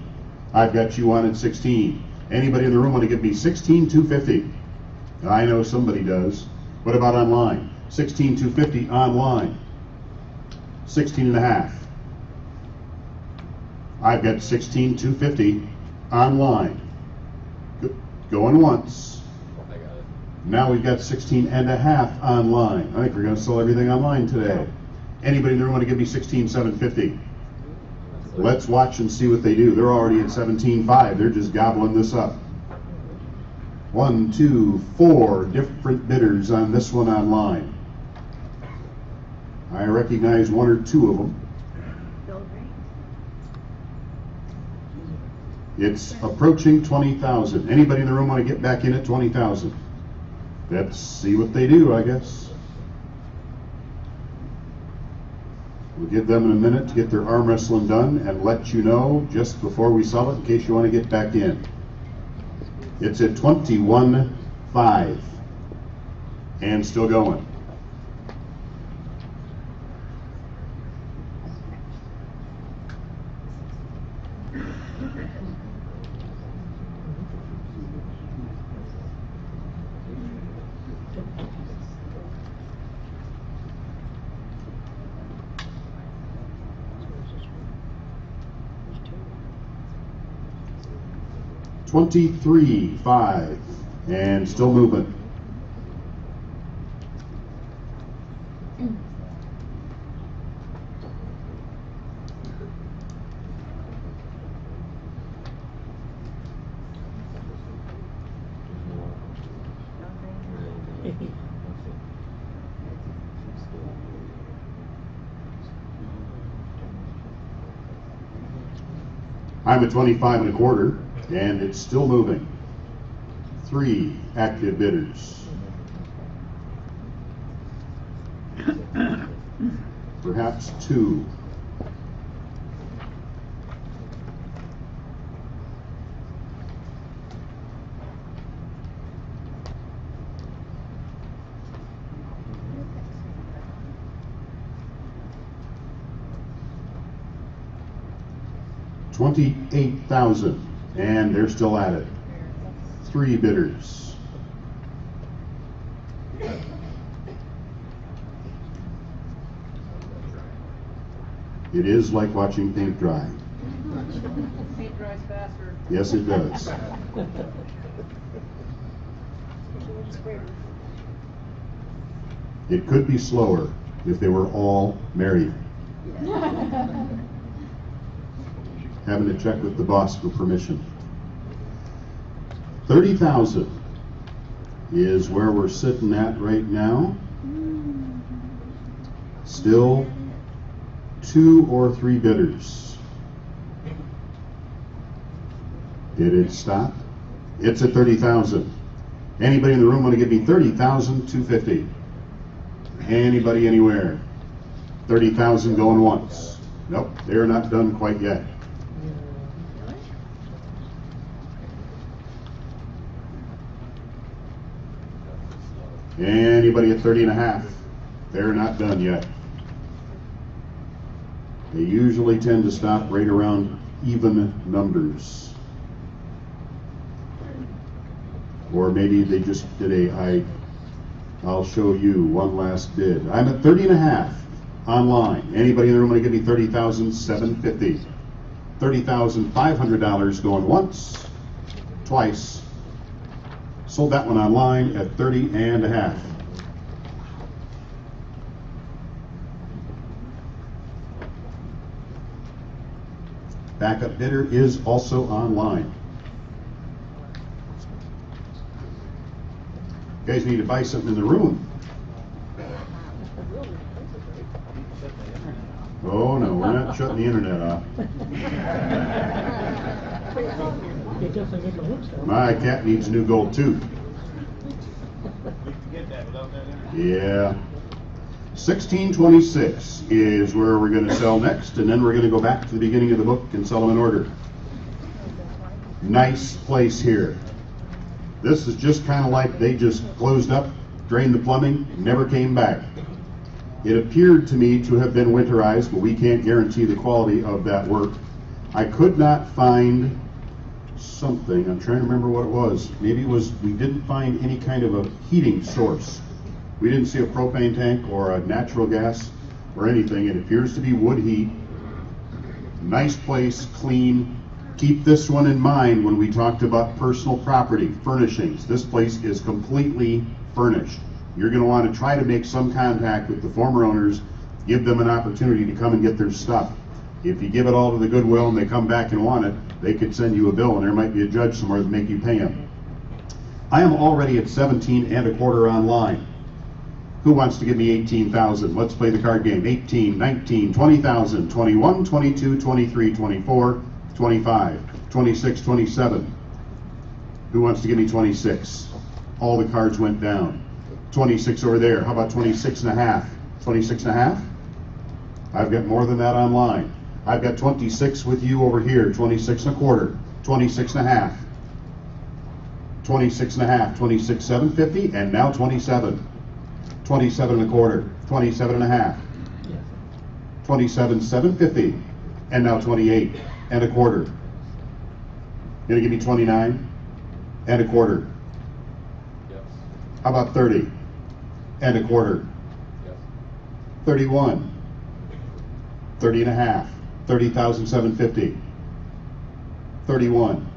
Speaker 1: I've got you on at 16. Anybody in the room want to give me 16,250? I know somebody does. What about online? 16,250 online. 16 and a half. I've got 16,250 online. Going once. Now we've got 16 and a half online. I think we're going to sell everything online today. Anybody in the room want to give me 16,750? Let's watch and see what they do. They're already at 17.5. They're just gobbling this up. 1, 2, 4 different bidders on this one online. I recognize one or two of them. It's approaching 20,000. Anybody in the room want to get back in at 20,000? Let's see what they do, I guess. We'll give them a minute to get their arm wrestling done and let you know just before we sell it in case you want to get back in. It's at 21.5 and still going. $23.5 and still moving. I'm at 25.25 and it's still moving. 3 active bidders. Perhaps 2. $28,000 and they're still at it. 3 bidders. It is like watching paint dry.
Speaker 3: Paint dries faster.
Speaker 1: Yes, it does. It could be slower if they were all married. Having to check with the boss for permission. 30,000 is where we're sitting at right now. Still 2 or 3 bidders. Did it stop? It's at 30,000. Anybody in the room want to give me 30,250? Anybody anywhere? 30,000 going once. Nope, they're not done quite yet. Anybody at 30.5? They're not done yet. They usually tend to stop right around even numbers. Or maybe they just did I'll show you one last bid. I'm at 30.5 online. Anybody in the room want to give me 30,750? $30,500 going once, twice. Sold that one online at 30.5. Backup bidder is also online. You guys need to buy something in the room. Oh no, we're not shutting the internet off. My cat needs a new gold tooth. Yeah. 1626 is where we're going to sell next, and then we're going to go back to the beginning of the book and sell them in order. Nice place here. This is just kind of like they just closed up, drained the plumbing, never came back. It appeared to me to have been winterized, but we can't guarantee the quality of that work. I could not find something. I'm trying to remember what it was. Maybe it was we didn't find any kind of a heating source. We didn't see a propane tank or a natural gas or anything. It appears to be wood heat. Nice place, clean. Keep this one in mind when we talked about personal property, furnishings. This place is completely furnished. You're going to want to try to make some contact with the former owners, give them an opportunity to come and get their stuff. If you give it all to the Goodwill and they come back and want it, they could send you a bill and there might be a judge somewhere that make you pay them. I am already at 17.25 online. Who wants to give me 18,000? Let's play the card game. 18, 19, 20,000, 21, 22, 23, 24, 25, 26, 27. Who wants to give me 26? All the cards went down. 26 over there. How about 26.5? 26.5? I've got more than that online. I've got 26 with you over here, 26 and a quarter, 26 and a half, 26 and a half, 26 750, and now 27, 27 and a quarter, 27 and a half, 27 750, and now 28 and a quarter. Gonna give me 29 and a quarter.
Speaker 6: Yes.
Speaker 1: How about 30 and a quarter?
Speaker 6: Yes.
Speaker 1: 31, 30 and a half, 30,750, 31.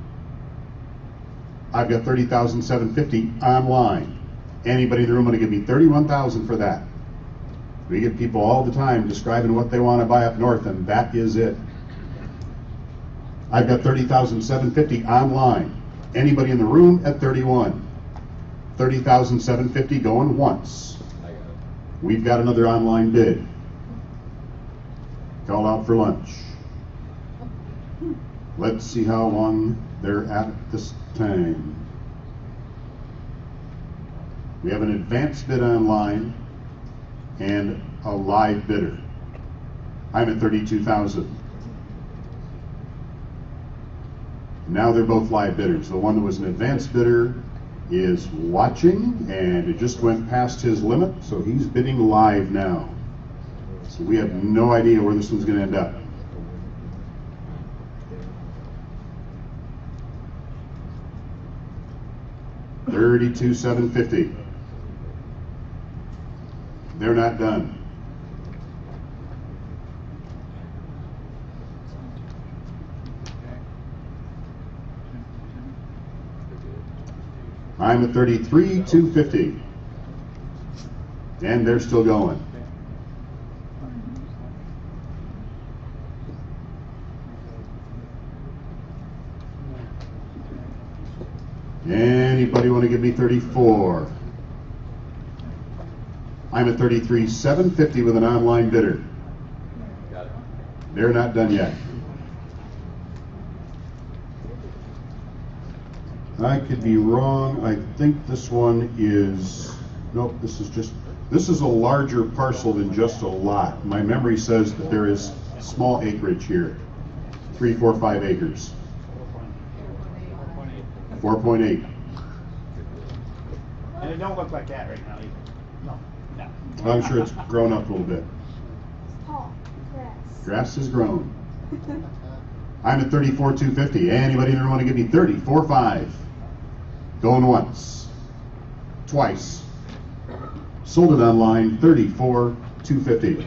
Speaker 1: I've got 30,750 online. Anybody in the room want to give me 31,000 for that? We get people all the time describing what they want to buy up north, and that is it. I've got 30,750 online. Anybody in the room at 31? 30,750 going once.
Speaker 6: I got it.
Speaker 1: We've got another online bid. Call out for lunch. Let's see how long they're at this time. We have an advanced bid online and a live bidder. I'm at 32,000. Now they're both live bidders. The one that was an advanced bidder is watching, and it just went past his limit, so he's bidding live now. So we have no idea where this one's going to end up. $32,750. They're not done. I'm at $33,250. And they're still going. Anybody want to give me 34? I'm at 33,750 with an online bidder.
Speaker 6: Got it.
Speaker 1: They're not done yet. I could be wrong. I think this one is, nope, this is a larger parcel than just a lot. My memory says that there is small acreage here. 3, 4, 5 acres. 4.8.
Speaker 7: And it don't look like that right now either. No.
Speaker 1: I'm sure it's grown up a little bit.
Speaker 2: Tall grass.
Speaker 1: Grass has grown. I'm at 34,250. Anybody in there want to give me 34.5? Going once, twice. Sold it online, 34,250.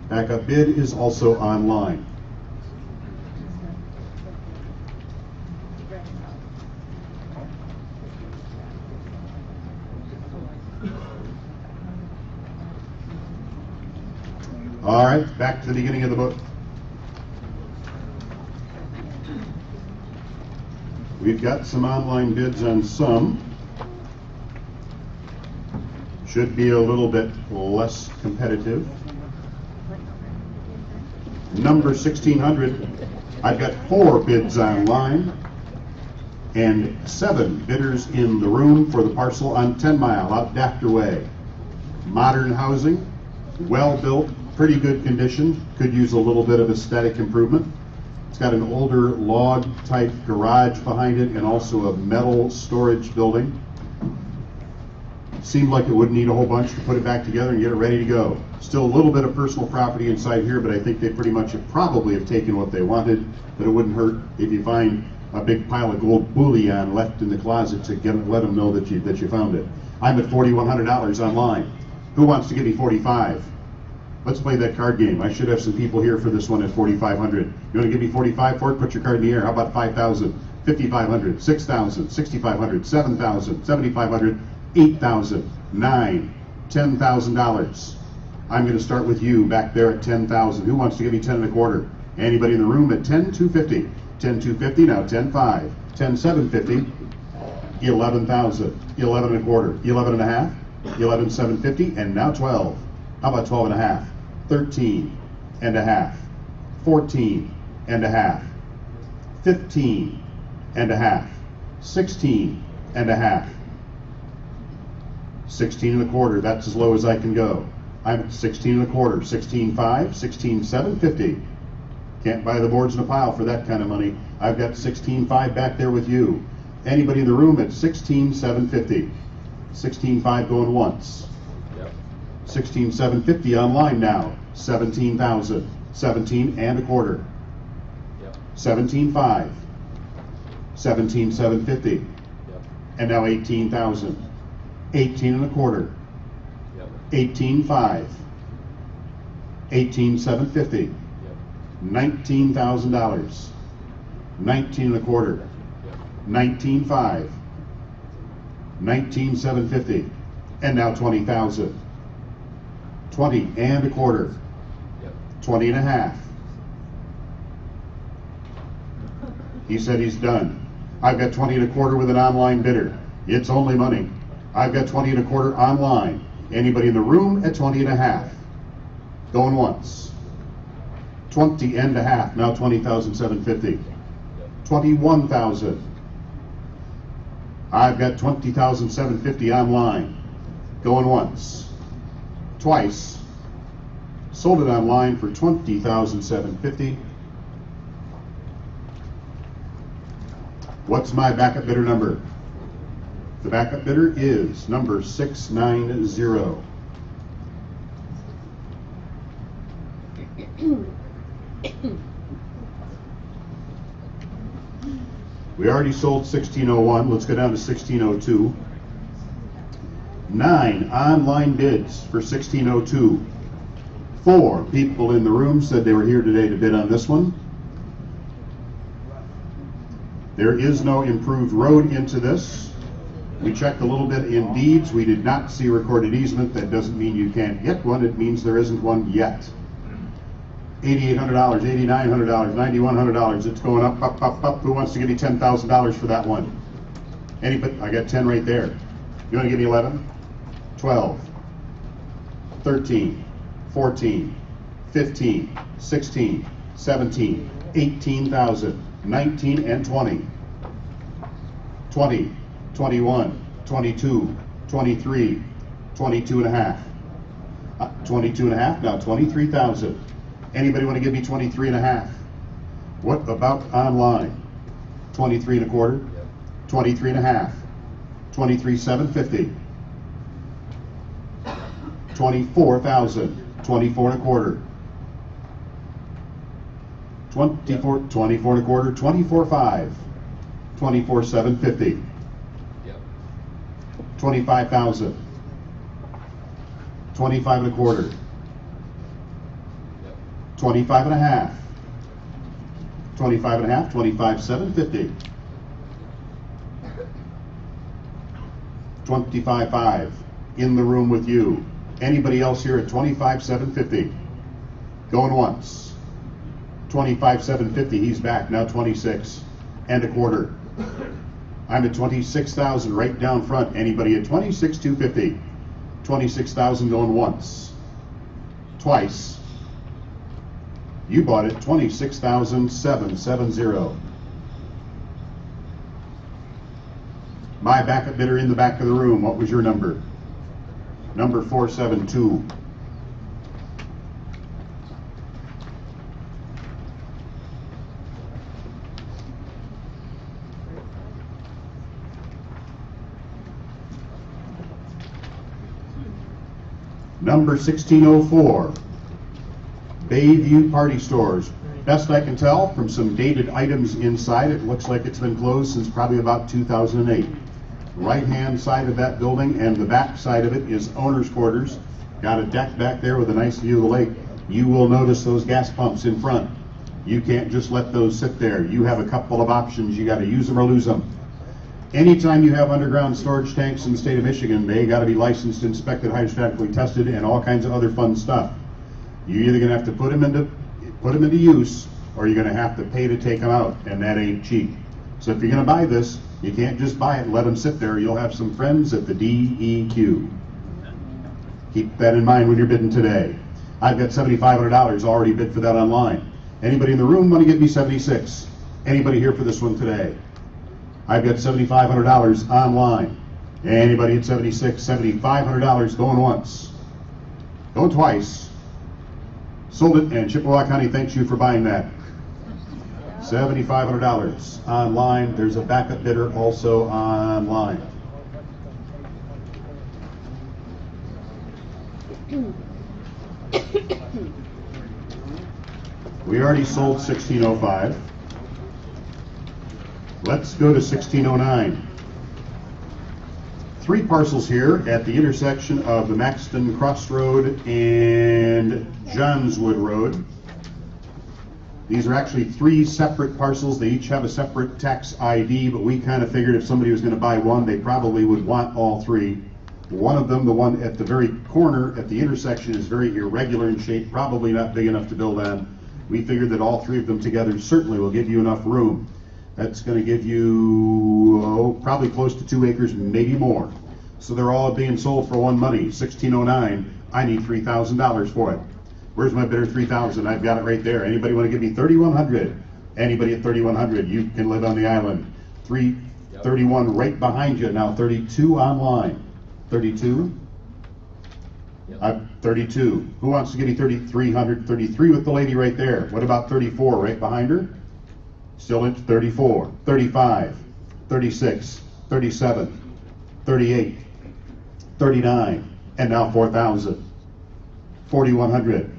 Speaker 1: Backup bid is also online. All right, back to the beginning of the book. We've got some online bids on some. Should be a little bit less competitive. Number 1600, I've got 4 bids online and 7 bidders in the room for the parcel on 10 Mile out Dafter Way. Modern housing, well built, pretty good condition, could use a little bit of aesthetic improvement. It's got an older log type garage behind it and also a metal storage building. Seemed like it wouldn't need a whole bunch to put it back together and get it ready to go. Still a little bit of personal property inside here, but I think they pretty much probably have taken what they wanted, but it wouldn't hurt if you find a big pile of gold bullion left in the closet to let them know that you found it. I'm at $4,100 online. Who wants to give me 45? Let's play that card game. I should have some people here for this one at 4,500. You want to give me 45 for it? Put your card in the air. How about 5,000, 5,500, 6,000, 6,500, 7,000, 7,500, 8,000, 9, $10,000. I'm going to start with you back there at 10,000. Who wants to give me 10 and a quarter? Anybody in the room at 10,250? 10,250, now 10,5, 10,750, 11,000, 11 and a quarter, 11 and a half, 11,750, and now 12. How about 12 and a half? 13 and a half, 14 and a half, 15 and a half, 16 and a half, 16 and a quarter, that's as low as I can go. I'm at 16 and a quarter, 16.5, 16.750. Can't buy the boards in a pile for that kind of money. I've got 16.5 back there with you. Anybody in the room at 16.750? 16.5 going once.
Speaker 6: Yep.
Speaker 1: 16.750 online now. 17,000. 17 and a quarter.
Speaker 6: Yep.
Speaker 1: 17.5. 17.750.
Speaker 6: Yep.
Speaker 1: And now 18,000. 18 and a quarter.
Speaker 6: Yep.
Speaker 1: 18.5. 18.750.
Speaker 6: Yep.
Speaker 1: $19,000. 19 and a quarter.
Speaker 6: Yep.
Speaker 1: 19.5. 19.750. And now 20,000. 20 and a quarter.
Speaker 6: Yep.
Speaker 1: 20 and a half. He said he's done. I've got 20 and a quarter with an online bidder. It's only money. I've got 20 and a quarter online. Anybody in the room at 20 and a half? Going once. 20 and a half, now 20,750. 21,000. I've got 20,750 online. Going once. Twice. Sold it online for 20,750. What's my backup bidder number? The backup bidder is number 690. We already sold 1601. Let's go down to 1602. 9 online bids for 1602. 4 people in the room said they were here today to bid on this one. There is no improved road into this. We checked a little bit in deeds. We did not see recorded easement. That doesn't mean you can't get one. It means there isn't one yet. $8,800, $8,900, $9,100. It's going up, up, up, up. Who wants to give me $10,000 for that one? Anybody? I got 10 right there. You want to give me 11? 12, 13, 14, 15, 16, 17, 18,000, 19 and 20. 20, 21, 22, 23, 22 and a half. 22 and a half, now 23,000. Anybody want to give me 23 and a half? What about online? 23 and a quarter, 23 and a half, 23,750. 24,000, 24 and a quarter. 24 and a quarter, 24.5, 24,750.
Speaker 6: Yep.
Speaker 1: 25,000, 25 and a quarter.
Speaker 6: Yep.
Speaker 1: 25 and a half, 25 and a half, 25,750. 25.5 in the room with you. Anybody else here at 25,750? Going once. 25,750. He's back now. 26 and a quarter. I'm at 26,000 right down front. Anybody at 26,250? 26,000 going once. Twice. You bought it 26,770. My backup bidder in the back of the room. What was your number? Number 472. Number 1604. Bayview Party Stores. Best I can tell from some dated items inside, it looks like it's been closed since probably about 2008. Right-hand side of that building and the back side of it is owner's quarters. Got a deck back there with a nice view of the lake. You will notice those gas pumps in front. You can't just let those sit there. You have a couple of options. You got to use them or lose them. Anytime you have underground storage tanks in the state of Michigan, they got to be licensed, inspected, hydrostatically tested, and all kinds of other fun stuff. You're either going to have to put them into use, or you're going to have to pay to take them out, and that ain't cheap. So if you're going to buy this, you can't just buy it and let them sit there. You'll have some friends at the DEQ. Keep that in mind when you're bidding today. I've got $7,500 already bid for that online. Anybody in the room want to give me 76? Anybody here for this one today? I've got $7,500 online. Anybody at 76, $7,500 going once, going twice. Sold it, and Chippewa County thanks you for buying that. $7,500 online. There's a backup bidder also online. We already sold 1605. Let's go to 1609. 3 parcels here at the intersection of the Maxton Cross Road and Johnswood Road. These are actually 3 separate parcels. They each have a separate tax ID, but we kind of figured if somebody was going to buy one, they probably would want all 3. One of them, the one at the very corner at the intersection, is very irregular in shape, probably not big enough to build on. We figured that all 3 of them together certainly will give you enough room. That's going to give you probably close to 2 acres, maybe more. So they're all being sold for one money. 1609. I need $3,000 for it. Where's my bidder? 3,000. I've got it right there. Anybody want to give me 3,100? Anybody at 3,100? You can live on the island. 331 right behind you. Now 32 online. 32.
Speaker 6: Yep.
Speaker 1: 32. Who wants to give me 3,300? 33 with the lady right there. What about 34 right behind her? Still at 34, 35, 36, 37, 38, 39, and now 4,000. 4,100.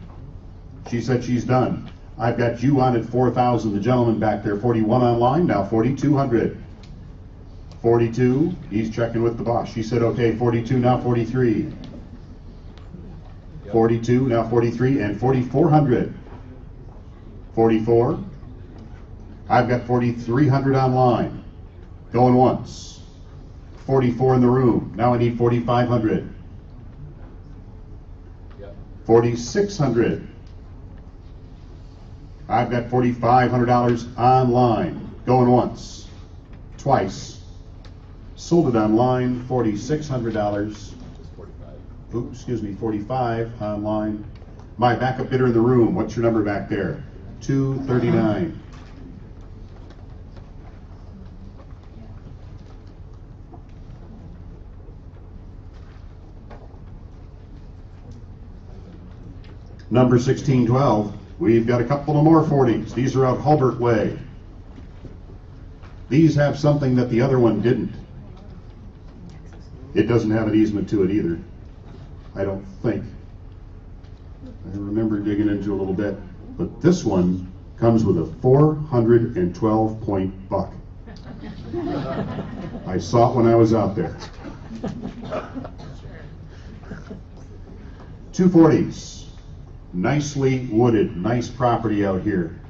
Speaker 1: She said she's done. I've got you on at 4,000. The gentleman back there, 41 online, now 4,200. 42, he's checking with the boss. She said, okay, 42, now 43. 42, now 43, and 4,400. 44. I've got 4,300 online. Going once. 44 in the room. Now I need 4,500.
Speaker 6: Yep.
Speaker 1: 4,600. I've got $4,500 online. Going once. Twice. Sold it online. $4,600.
Speaker 6: Just 45.
Speaker 1: Oops, excuse me, 45 online. My backup bidder in the room. What's your number back there? 239. Number 1612, we've got a couple of more 40s. These are out Hulbert Way. These have something that the other one didn't. It doesn't have an easement to it either, I don't think. I remember digging into a little bit, but this one comes with a 412-point buck. I saw it when I was out there. 240s. Nicely wooded, nice property out here.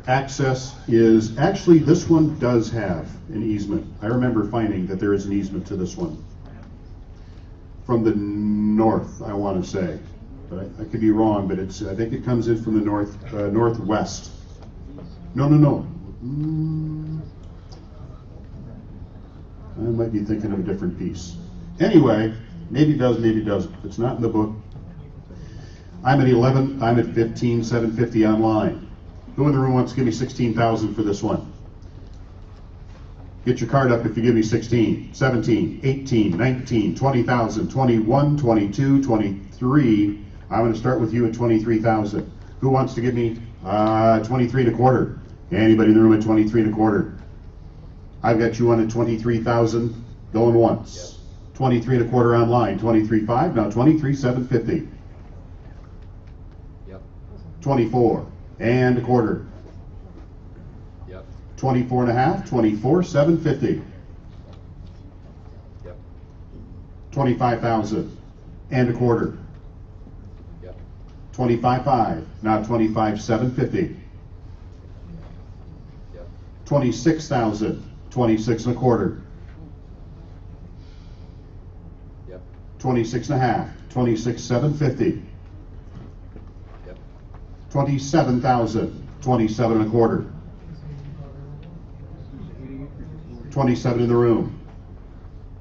Speaker 1: Access is, actually this one does have an easement. I remember finding that there is an easement to this one. From the north, I want to say. But I could be wrong, but I think it comes in from the northwest. No. I might be thinking of a different piece. Anyway, maybe it does, maybe it doesn't. If it's not in the book. I'm at 11, I'm at 15,750 online. Who in the room wants to give me 16,000 for this one? Get your card up if you give me 16, 17, 18, 19, 20,000, 21, 22, 23. I'm going to start with you at 23,000. Who wants to give me 23 and a quarter? Anybody in the room at 23 and a quarter? I've got you on at 23,000, going once. Yep. 23 and a quarter online, 23.5, now 23,750. 24 and a quarter.
Speaker 6: Yep.
Speaker 1: 24 and a half, 24,750.
Speaker 6: Yep.
Speaker 1: 25,000 and a quarter.
Speaker 6: Yep.
Speaker 1: 25.5, now 25,750.
Speaker 6: Yep.
Speaker 1: 26,000, 26 and a quarter.
Speaker 6: Yep.
Speaker 1: 26 and a half, 26,750. 27,000, 27 and a quarter. 27 in the room.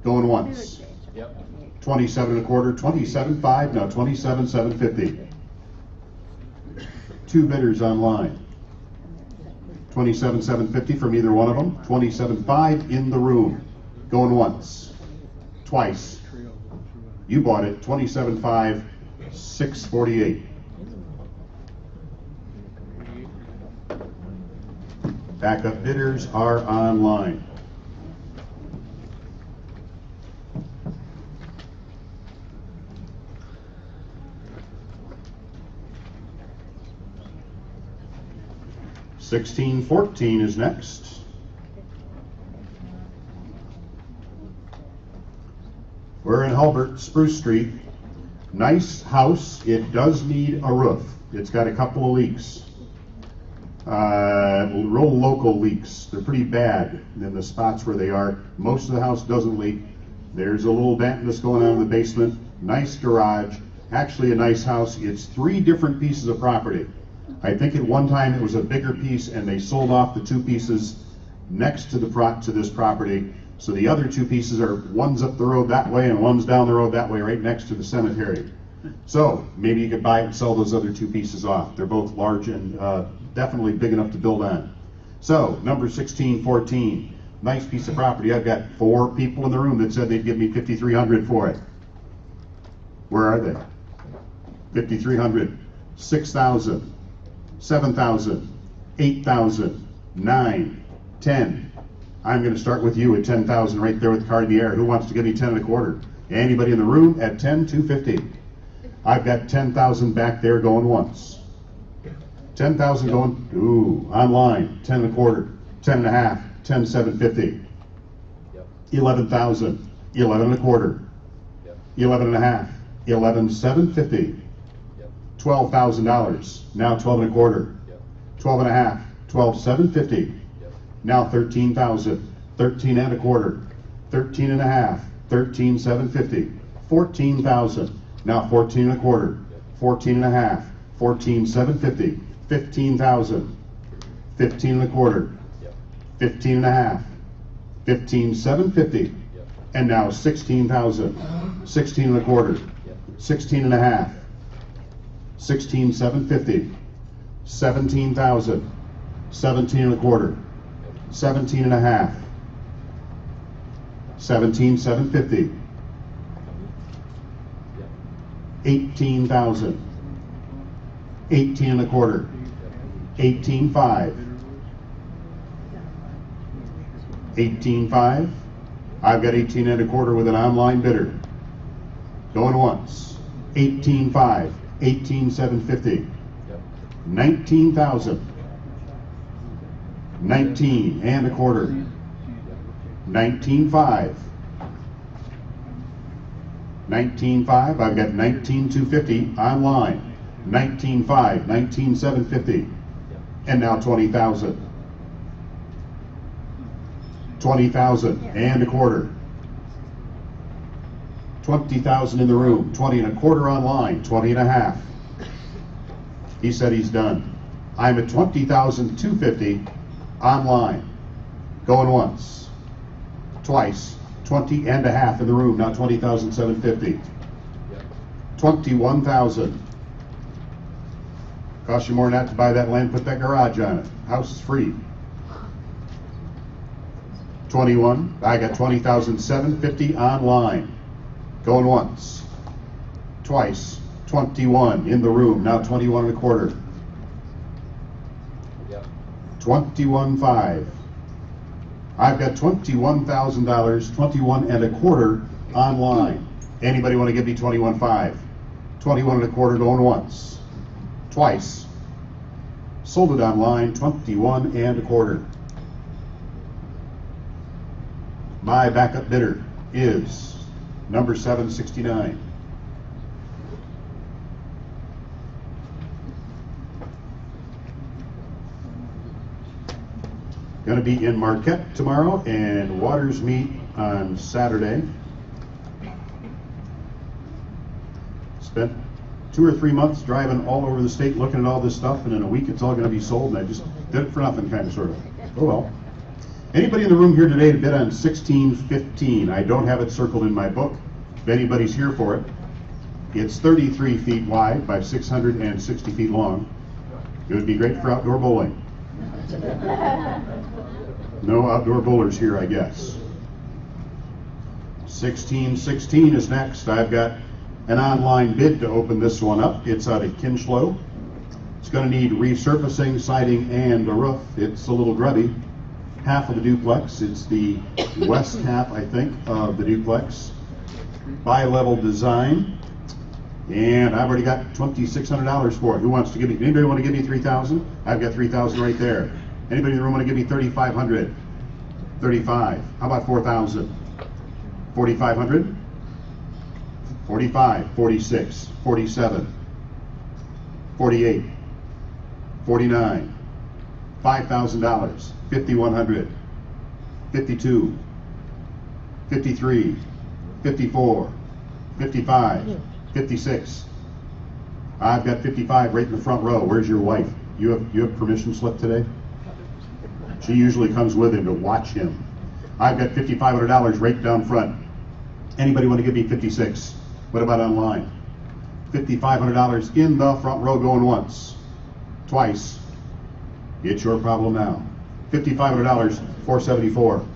Speaker 1: Going once.
Speaker 6: Yep.
Speaker 1: 27 and a quarter, 27.5, now 27,750. 2 bidders online. 27,750 from either one of them. 27.5 in the room. Going once. Twice. You bought it 27.5, 648. Backup bidders are online. $16.14 is next. We're in Hulbert, Spruce Street. Nice house. It does need a roof. It's got a couple of leaks. Real local leaks. They're pretty bad in the spots where they are. Most of the house doesn't leak. There's a little dampness going on in the basement. Nice garage. Actually a nice house. It's 3 different pieces of property. I think at one time it was a bigger piece and they sold off the 2 pieces next to this property. So the other 2 pieces are, one's up the road that way and one's down the road that way, right next to the cemetery. So maybe you could buy it and sell those other 2 pieces off. They're both large and definitely big enough to build on. So number 1614, nice piece of property. I've got 4 people in the room that said they'd give me $5,300 for it. Where are they? 5,300, 6,000, 7,000, 8,000, 9, 10. I'm going to start with you at 10,000 right there with the card in the air. Who wants to give me 10 1/4? Anybody in the room at 10, 250. I've got 10,000 back there going once. 10,000 going, ooh, online, 10 1/4, 10 1/2, 10 750.
Speaker 6: Yep.
Speaker 1: 11,000, 11 1/4,
Speaker 6: Yep.
Speaker 1: 11 1/2, 11 750.
Speaker 6: Yep.
Speaker 1: $12,000, now 12 1/4,
Speaker 6: Yep.
Speaker 1: 12 1/2, 12 750.
Speaker 6: Yep.
Speaker 1: Now 13,000, 13 1/4, 13 1/2, 13 750, 14,000. Now 14 1/4, 14 1/2, 14 750, 15,000, 15 1/4,
Speaker 6: Yep.
Speaker 1: 15 1/2, 15 750,
Speaker 6: Yep.
Speaker 1: and now 16,000, 16 1/4,
Speaker 6: Yep.
Speaker 1: 16 1/2, 16 750, 17,000, 17 1/4, 17 1/2, 17 750,
Speaker 6: Yep.
Speaker 1: 18,000, 18 1/4, 18.5, 18.5. I've got 18 1/4 with an online bidder. Going once. 18.5, 18 750,
Speaker 6: Yep.
Speaker 1: 19,000, 19 1/4, 19.5, 19.5. I've got 19,250 online. 19.5, 19 750, and now 20,000. 20,000 1/4. 20,000 in the room. 20 1/4 online. 20 1/2. He said he's done. I'm at 20,250 online. Going once. Twice. 20 1/2 in the room. Now 20,750.
Speaker 6: Yep.
Speaker 1: 21,000. Cost you more than that to buy that land, put that garage on it. House is free. 21. I got 20,750 online. Going once. Twice. 21 in the room. Now 21 1/4.
Speaker 6: Yep.
Speaker 1: 21.5. I've got $21,000, 21 1/4 online. Anybody want to give me 21.5? 21 1/4 going once. Twice. Sold it online, 21 1/4. My backup bidder is number 769. Going to be in Marquette tomorrow and Waters Meet on Saturday. Spent 2 or 3 months driving all over the state looking at all this stuff, and in a week it's all going to be sold, and I just did it for nothing, kind of, sort of. Oh well. Anybody in the room here today to bid on 1615? I don't have it circled in my book. If anybody's here for it, it's 33 feet wide by 660 feet long. It would be great for outdoor bowling. No outdoor bowlers here, I guess. 1616 is next. I've got an online bid to open this one up. It's out of Kinchlow. It's going to need resurfacing, siding, and a roof. It's a little grubby. Half of the duplex. It's the west half, I think, of the duplex. Bi-level design. And I've already got $2,600 for it. Who wants to give me? Anybody want to give me $3,000? I've got $3,000 right there. Anybody in the room want to give me $3,500? $35. How about $4,000? $4,500? $45. $46. $47. $48. $49. $5,000. $5,100. $52. $53. $54. $55. $56. I've got 55 right in the front row. Where's your wife? You have permission slip today? She usually comes with him to watch him. I've got $5,500 right down front. Anybody want to give me 56? What about online? $5,500 in the front row going once, twice. It's your problem now. $5,500, $474.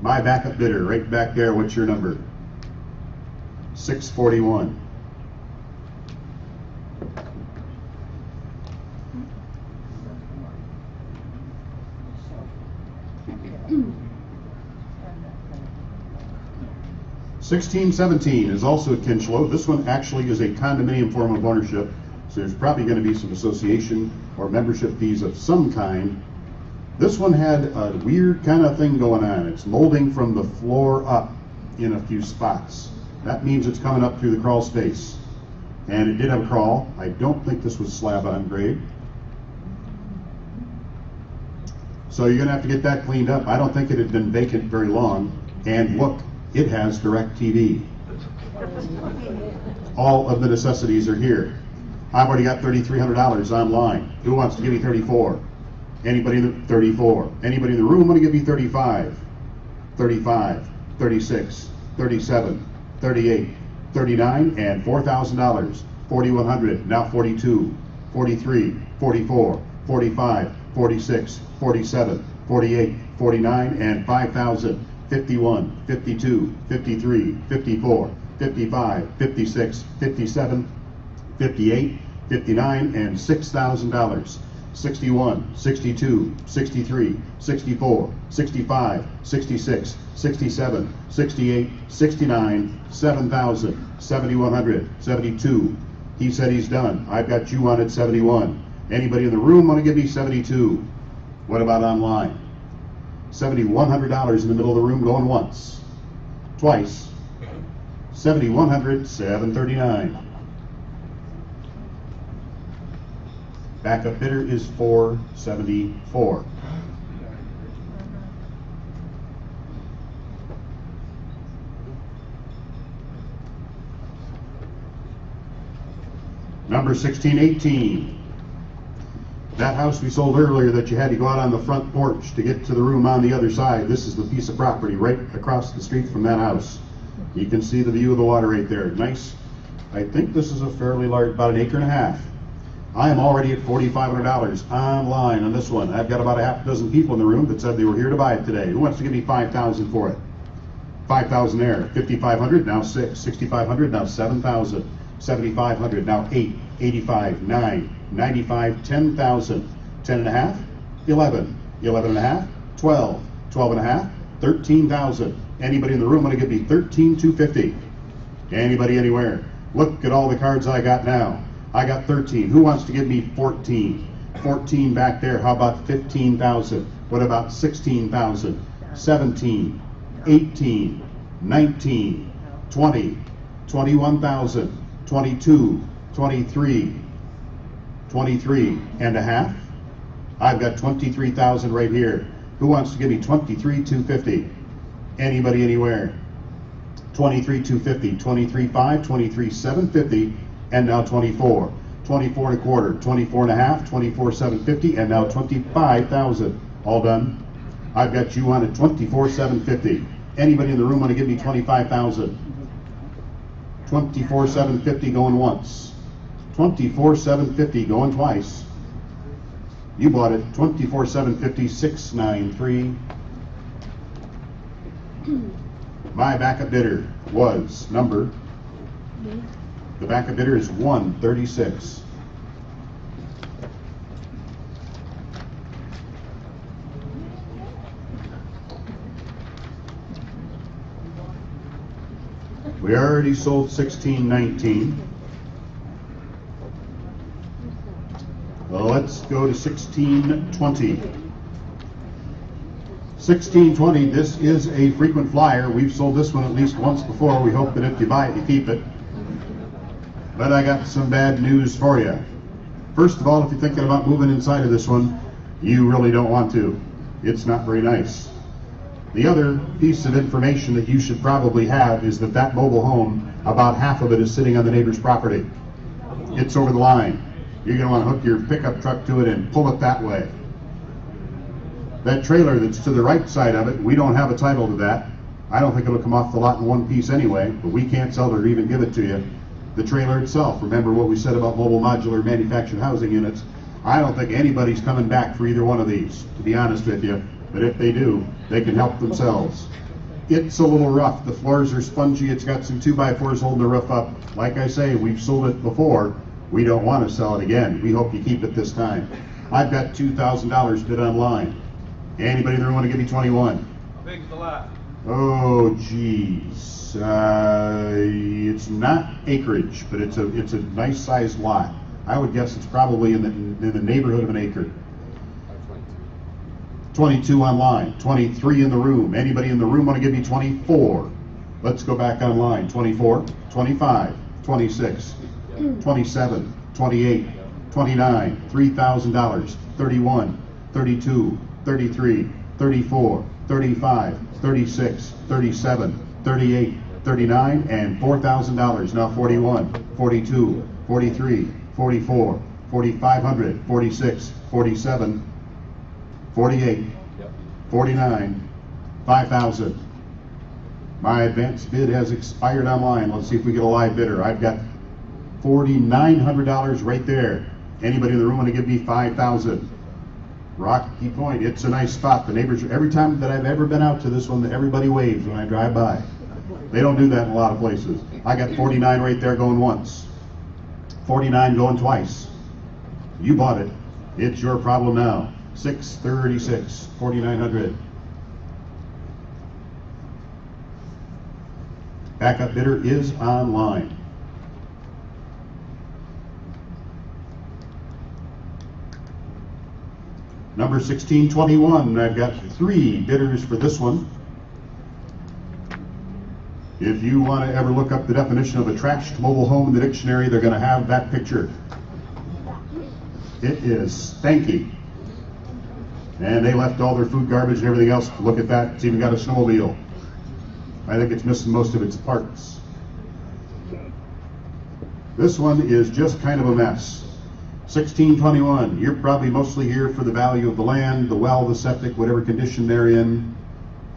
Speaker 1: My backup bidder, right back there, what's your number? $641. $1617 is also at Kinchlow. This one actually is a condominium form of ownership, so there's probably going to be some association or membership fees of some kind. This one had a weird kind of thing going on. It's molding from the floor up in a few spots. That means it's coming up through the crawl space. And it did have a crawl. I don't think this was slab on grade. So you're going to have to get that cleaned up. I don't think it had been vacant very long. And look, it has DirecTV. All of the necessities are here. I've already got $3,300 online. Who wants to give me 34? Anybody in the 34? Anybody in the room want to give me 35? 35, 36, 37, 38, 39, and $4,000. 4,100, now 42, 43, 44, 45, 46, 47, 48, 49, and 5,000. 51, 52, 53, 54, 55, 56, 57, 58, 59, and $6,000. 61, 62, 63, 64, 65, 66, 67, 68, 69, 7,000, 7,100, 72. He said he's done. I've got you on at 71. Anybody in the room want to give me 72? What about online? $7,100 in the middle of the room going once, twice. 7,100, 739. Backup bidder is 474. Number 1618. That house we sold earlier that you had to go out on the front porch to get to the room on the other side. This is the piece of property right across the street from that house. You can see the view of the water right there. Nice. I think this is a fairly large, about 1.5 acres. I am already at $4,500 online on this one. I've got about a half dozen people in the room that said they were here to buy it today. Who wants to give me $5,000 for it? $5,000 there. $5,500, now $6,000. $6,500, now $7,000. $7,500, now $8,000. $85,000, $9,000. $95,000, $10,000. $10.5, $11,000. $11.5, $12,000. $12.5, $13,000. Anybody in the room want to give me $13,250? Anybody anywhere? Look at all the cards I got now. I got 13. Who wants to give me 14? 14 back there. How about 15,000? What about 16,000? 17, 18, 19, 20, 21,000, 22, 23, 23 and a half. I've got 23,000 right here. Who wants to give me 23,250? Anybody anywhere? 23,250, 23,500, 23,750, and now 24. 24 and a quarter, 24 and a half, 24,750, and now 25,000. All done. I've got you on at 24,750. Anybody in the room want to give me 25,000? 24,750 going once. 24,750 going twice. You bought it. 24,750, 693. My backup bidder was the backup bidder is 136. We already sold 1619. Well, let's go to 1620. 1620, this is a frequent flyer. We've sold this one at least once before. We hope that if you buy it, you keep it. But I got some bad news for you. First of all, if you're thinking about moving inside of this one, you really don't want to. It's not very nice. The other piece of information that you should probably have is that that mobile home, about half of it is sitting on the neighbor's property. It's over the line. You're going to want to hook your pickup truck to it and pull it that way. That trailer that's to the right side of it, we don't have a title to that. I don't think it'll come off the lot in one piece anyway, but we can't sell it or even give it to you. The trailer itself, remember what we said about mobile modular manufactured housing units. I don't think anybody's coming back for either one of these, to be honest with you. But if they do, they can help themselves. It's a little rough. The floors are spongy. It's got some 2x4s holding the roof up. Like I say, we've sold it before. We don't want to sell it again. We hope you keep it this time. I've got $2,000 bid online. Anybody in the room want to give me 21?
Speaker 7: How big is the lot?
Speaker 1: Oh, geez. It's not acreage, but it's a nice sized lot. I would guess it's probably in the neighborhood of an acre. 22 online, 23 in the room. Anybody in the room want to give me 24? Let's go back online. 24, 25, 26, 27, 28, 29, $3,000, 31, 32, 33, 34, 35, 36, 37, 38, 39, and $4,000. Now 41, 42, 43, 44, 4,500, 46, 47, 48, 49, 5,000. My advance bid has expired online. Let's see if we get a live bidder. I've got $4,900 right there. Anybody in the room want to give me 5,000? Rocky Point, it's a nice spot. The neighbors, every time that I've ever been out to this one, everybody waves when I drive by. They don't do that in a lot of places. I got 49 right there going once. 49 going twice. You bought it. It's your problem now. 636, 4,900. Backup bidder is online. Number 1621, I've got 3 bidders for this one. If you want to ever look up the definition of a trashed mobile home in the dictionary, they're going to have that picture. It is stanky. And they left all their food garbage and everything else. Look at that. It's even got a snowmobile. I think it's missing most of its parts. This one is just kind of a mess. 1621. You're probably mostly here for the value of the land, the well, the septic, whatever condition they're in.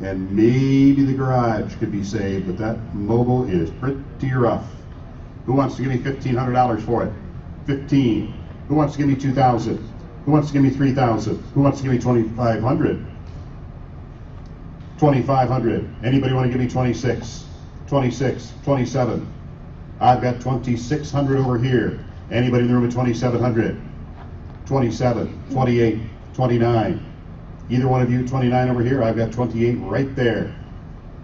Speaker 1: And maybe the garage could be saved, but that mobile is pretty rough. Who wants to give me $1,500 for it? 15. Who wants to give me 2,000? Who wants to give me 3,000? Who wants to give me 2,500? 2,500. Anybody want to give me 26? 26, 27. I've got 2,600 over here. Anybody in the room at 2,700? 27, 28, 29. Either one of you, 29 over here. I've got 28 right there.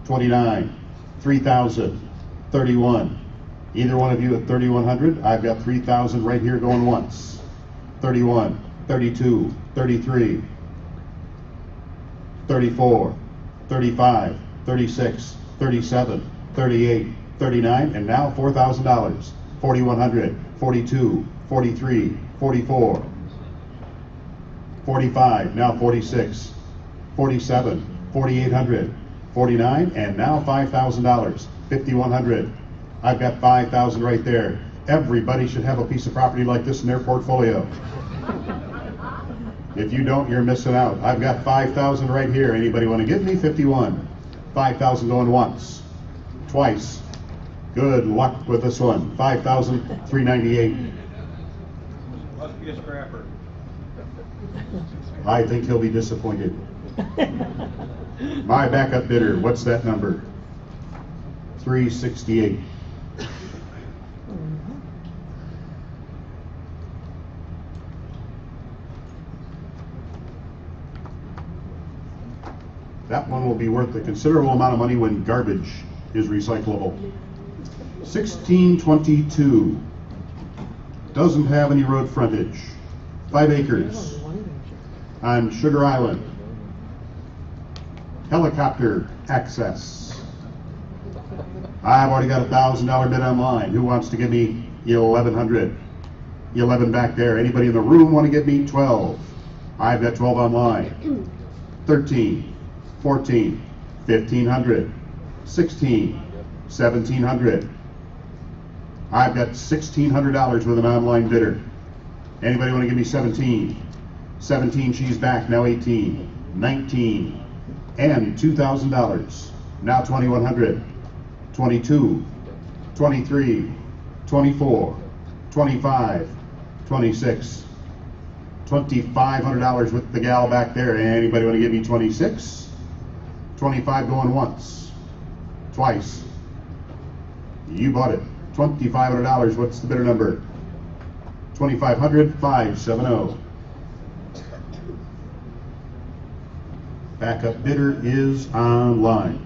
Speaker 1: 29, 3,000, 31. Either one of you at 3,100. I've got 3,000 right here going once. 31, 32, 33, 34, 35, 36, 37, 38, 39, and now $4,000. 4,100, 42, 43, 44, 45, now 46, 47, 4,800, 49, and now $5,000. 5,100. I've got 5,000 right there. Everybody should have a piece of property like this in their portfolio. If you don't, you're missing out. I've got 5,000 right here. Anybody want to give me 51? 5,000 going once, twice. Good luck with this one. 5,398.
Speaker 7: Must be a scrapper.
Speaker 1: I think he'll be disappointed. My backup bidder, what's that number? 368. That one will be worth a considerable amount of money when garbage is recyclable. 1622. Doesn't have any road frontage. 5 acres on Sugar Island. Helicopter access. I've already got a $1,000 bid online. Who wants to give me 1,100? 11 back there. Anybody in the room want to give me 12? I've got 12 online. 13, 14, 1,500, 16, 1,700. I've got $1,600 with an online bidder. Anybody want to give me 17? 17, she's back, now 18, 19, and $2,000. Now 2,100, 22, 23, 24, 25, 26, $2,500 with the gal back there. Anybody want to give me 26? 25 going once, twice. You bought it. $2,500. What's the bidder number? 2,500, 570. Backup bidder is online.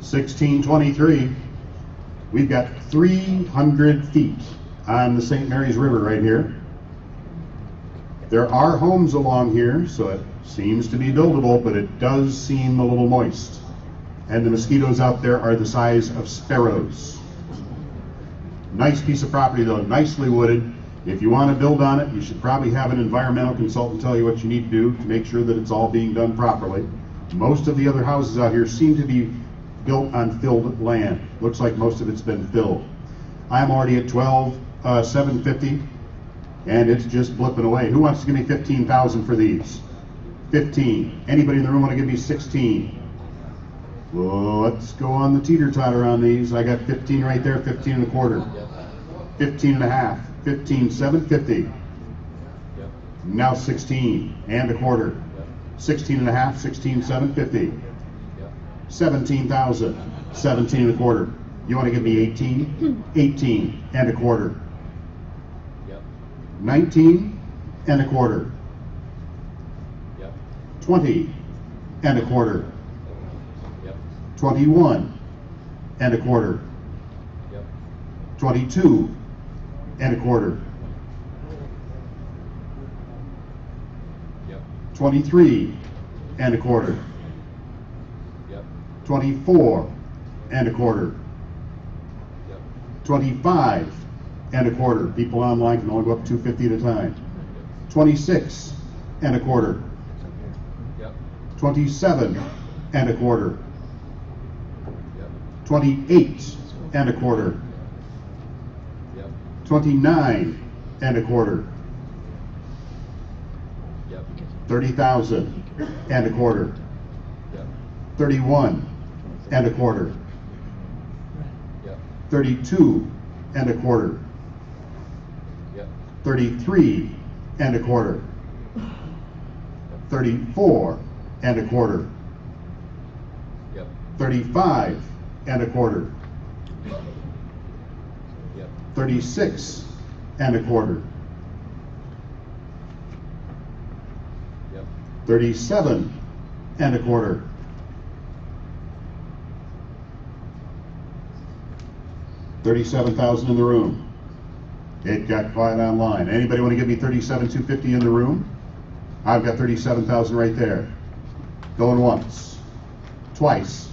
Speaker 1: $1,623. We've got 300 feet on the St. Mary's River right here. There are homes along here, so it seems to be buildable, but it does seem a little moist. And the mosquitoes out there are the size of sparrows. Nice piece of property though, nicely wooded. If you want to build on it, you should probably have an environmental consultant tell you what you need to do to make sure that it's all being done properly. Most of the other houses out here seem to be built on filled land. Looks like most of it's been filled. I'm already at 12,750, and it's just blipping away. Who wants to give me 15,000 for these? 15. Anybody in the room want to give me 16? Well, let's go on the teeter-totter on these. I got 15 right there, 15 and a quarter, 15 and a half, 15, 750. Now 16 and a quarter, 16 and a half, 16, 750. 17,000, 17 and a quarter. You want to give me 18? 18 and a quarter. 19 and a quarter. 20 and a quarter. 21 and a quarter. 22 and a quarter. 23 and a quarter. 24 and a quarter. 25 and a quarter. People online can only go up 250 at a time. 26 and a quarter. 27 and a quarter. 28 and a quarter. 29 and a quarter. 30,000 and a quarter. 31 and a quarter. 32 and a quarter. 33 and a quarter. 34 and a quarter. 35 and a quarter. 36 and a quarter. 37 and a quarter. 37,000 in the room. It got quiet online. Anybody want to give me 37,250 in the room? I've got 37,000 right there. Going once, twice.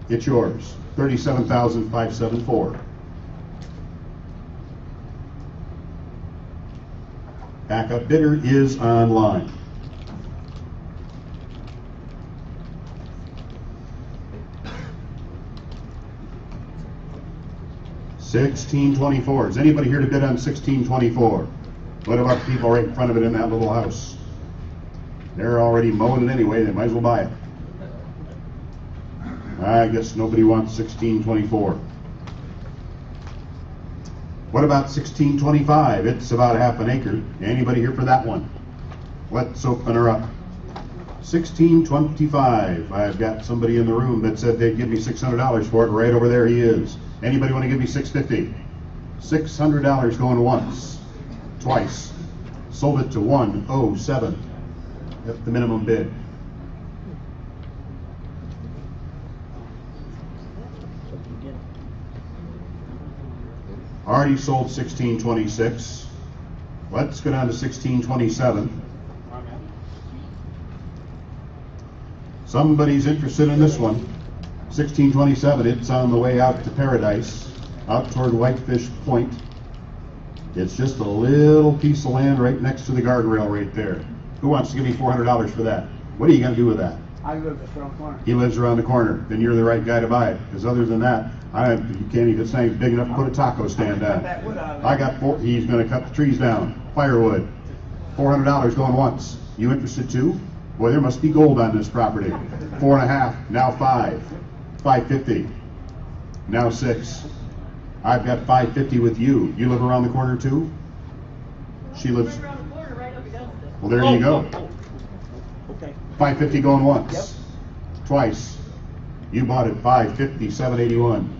Speaker 1: It's yours. 37,574. Backup bidder is online. $16.24. Is anybody here to bid on $16.24? What about the people right in front of it in that little house? They're already mowing it anyway. They might as well buy it. I guess nobody wants $16.24. What about 1625? It's about half an acre. Anybody here for that one? Let's open her up. 1625. I've got somebody in the room that said they'd give me $600 for it. Right over there he is. Anybody want to give me $650? $600 going once, twice. Sold it to 107 at the minimum bid. Already sold 1626. Let's go down to 1627. Somebody's interested in this one. 1627, it's on the way out to Paradise, out toward Whitefish Point. It's just a little piece of land right next to the guardrail right there. Who wants to give me $400 for that? What are you going to do with that?
Speaker 7: I live just around the corner.
Speaker 1: He lives around the corner. Then you're the right guy to buy it. Because other than that, you can't even say it's big enough to put a taco stand down.
Speaker 7: That wood out of
Speaker 1: I got four. He's going to cut the trees down. Firewood. $400 going once. You interested too? Boy, there must be gold on this property. 4.5. Now 5. 550. Now 6. I've got 550 with you. You live around the corner too? She lives.
Speaker 8: Around the corner, right up against it.
Speaker 1: Well, there you go.
Speaker 5: Okay.
Speaker 1: 550 going once.
Speaker 5: Yep.
Speaker 1: Twice. You bought it 550, 781.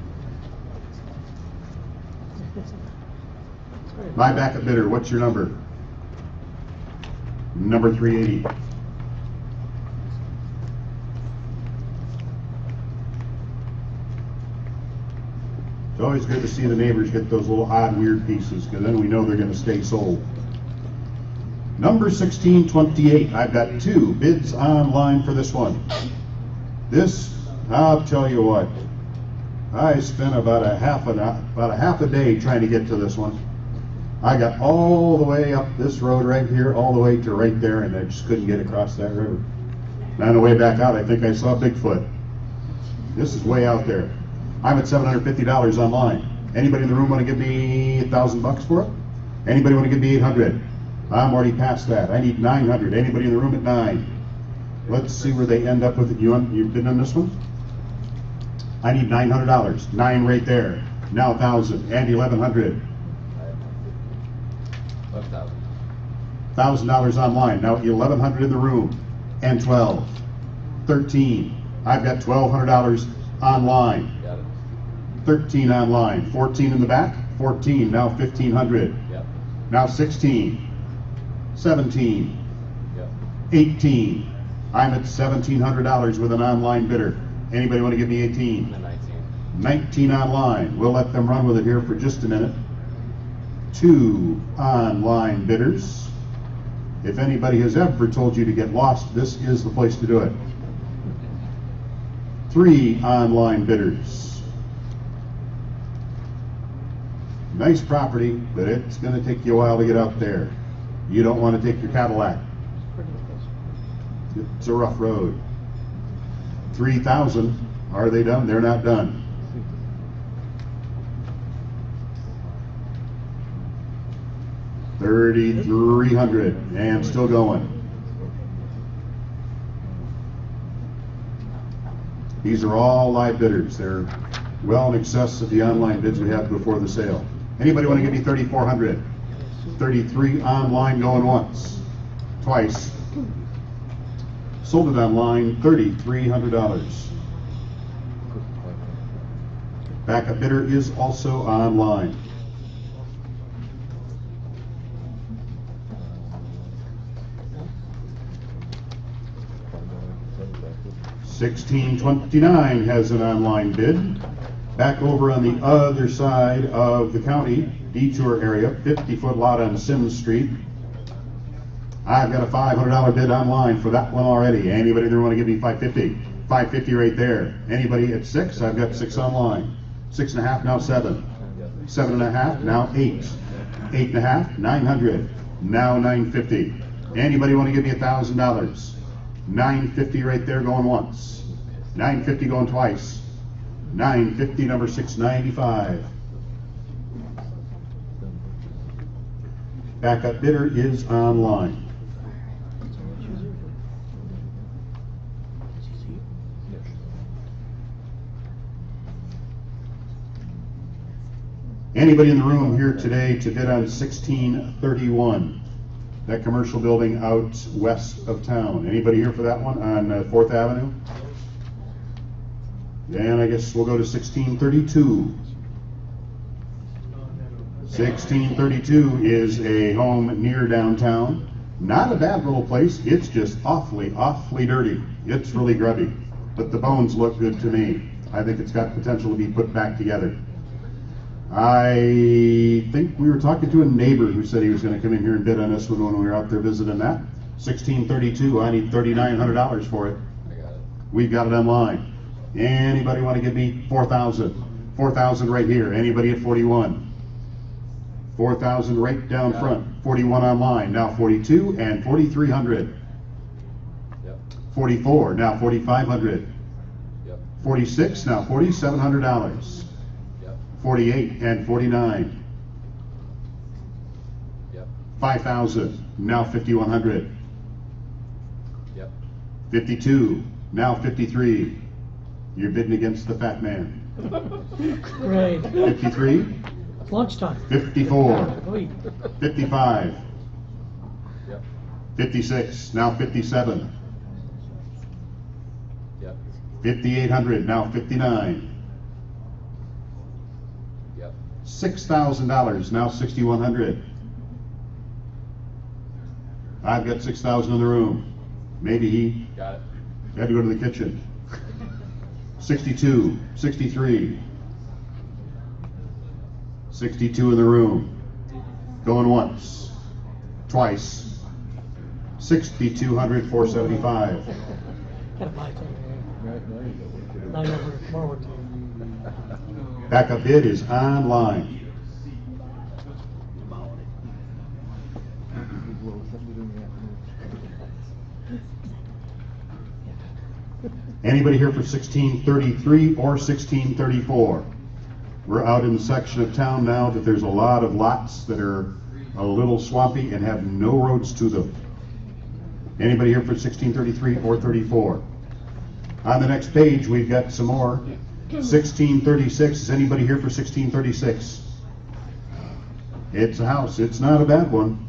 Speaker 1: My backup bidder, what's your number? Number 380. It's always good to see the neighbors get those little odd, weird pieces, because then we know they're going to stay sold. Number 1628. I've got 2 bids online for this one. This, I'll tell you what, I spent about a half a day trying to get to this one. I got all the way up this road right here, all the way to right there, and I just couldn't get across that river. And on the way back out, I think I saw Bigfoot. This is way out there. I'm at $750 online. Anybody in the room want to give me $1,000 for it? Anybody want to give me $800? I'm already past that. I need $900. Anybody in the room at 9? Let's see where they end up with it. You bid on this one? I need $900. 9 right there. Now 1,000. And 1,100. $1,000 online. Now 1,100 in the room. And 12. 13. I've got $1,200 online.
Speaker 6: Got it.
Speaker 1: 13 online. 14 in the back. 14. Now 1,500.
Speaker 6: Yep.
Speaker 1: Now 16. 17.
Speaker 6: Yep.
Speaker 1: 18. I'm at $1,700 with an online bidder. Anybody want to give me 18?
Speaker 6: 19.
Speaker 1: 19 online. We'll let them run with it here for just a minute. 2 online bidders. If anybody has ever told you to get lost, this is the place to do it. 3 online bidders. Nice property, but it's going to take you a while to get out there. You don't want to take your Cadillac. It's a rough road. 3,000. Are they done? They're not done. $3,300 and still going. These are all live bidders. They're well in excess of the online bids we had before the sale. Anybody want to give me $3,400? 33 online going once, twice. Sold it online, $3,300. Backup bidder is also online. $1,629 has an online bid. Back over on the other side of the county, detour area, 50-foot lot on Sims Street. I've got a $500 bid online for that one already. Anybody there want to give me $550? $550 right there. Anybody at 6? I've got 6 online. 6.5, now 7. 7.5, now 8. 8.5, 900. Now 950. Anybody want to give me $1,000? 950 right there going once. 950 going twice. 950, number 695. Backup bidder is online. Anybody in the room here today to bid on 1631? That commercial building out west of town. Anybody here for that one on 4th Avenue? And I guess we'll go to 1632. 1632 is a home near downtown. Not a bad little place. It's just awfully dirty. It's really grubby. But the bones look good to me. I think it's got potential to be put back together. I think we were talking to a neighbor who said he was going to come in here and bid on this one when we were out there visiting that. 1632, I need $3,900 for it.
Speaker 6: I got it.
Speaker 1: We've got it online. Anybody want to give me 4,000? 4,000 right here. Anybody at 41? 4,000 right down front. 41 online. Now 42 and 4,300.
Speaker 6: Yep.
Speaker 1: 44, now 4,500.
Speaker 6: Yep.
Speaker 1: 46, now $4,700. 48 and 49.
Speaker 6: Yep.
Speaker 1: 5,000, now 5,100.
Speaker 6: Yep.
Speaker 1: 52, now 53. You're bidding against the fat man.
Speaker 8: Right.
Speaker 1: 53,
Speaker 8: It's lunchtime.
Speaker 1: 54,
Speaker 8: Wait.
Speaker 1: 55,
Speaker 6: Yep.
Speaker 1: 56, now 57.
Speaker 6: Yep.
Speaker 1: 5,800, now 59.
Speaker 6: Yep.
Speaker 1: $6,000, now 6,100. I've got 6,000 in the room. Maybe he
Speaker 6: Got it.
Speaker 1: had to go to the kitchen. 62, 63. 62 in the room. Going once, twice. 6,200, 475.
Speaker 8: Gotta buy something. Not over tomorrow.
Speaker 1: Backup bid is online. Anybody here for 1633 or 1634? We're out in the section of town now that there's a lot of lots that are a little swampy and have no roads to them. Anybody here for 1633 or 34? On the next page, we've got some more. 1636. Is anybody here for 1636? It's a house. It's not a bad one.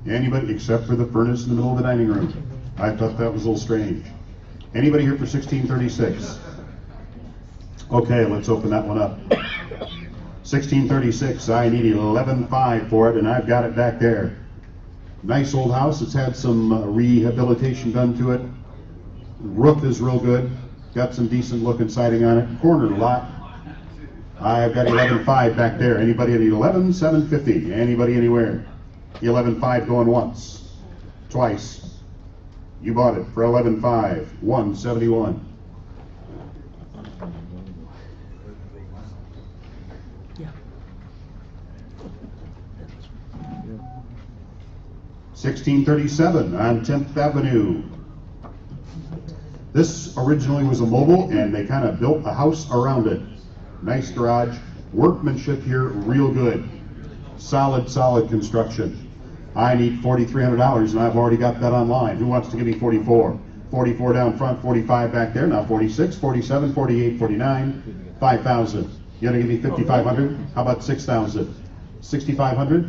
Speaker 1: Anybody except for the furnace in the middle of the dining room. I thought that was a little strange. Anybody here for 1636? Okay, let's open that one up. 1636. I need 11.5 for it, and I've got it back there. Nice old house. It's had some rehabilitation done to it. Roof is real good. Got some decent looking siding on it. Corner lot. I've got 11.5 back there. Anybody at 11,750? Anybody anywhere? 11.5 going once, twice. You bought it for 11.5. 171.
Speaker 8: Yeah.
Speaker 1: 1637 on 10th Avenue. This originally was a mobile, and they kind of built a house around it. Nice garage. Workmanship here, real good. Solid construction. I need $4,300, and I've already got that online. Who wants to give me 44? 44 down front, 45 back there. Now 46, 47, 48, 49, 5,000. You want to give me 5,500? How about 6,000? 6,500?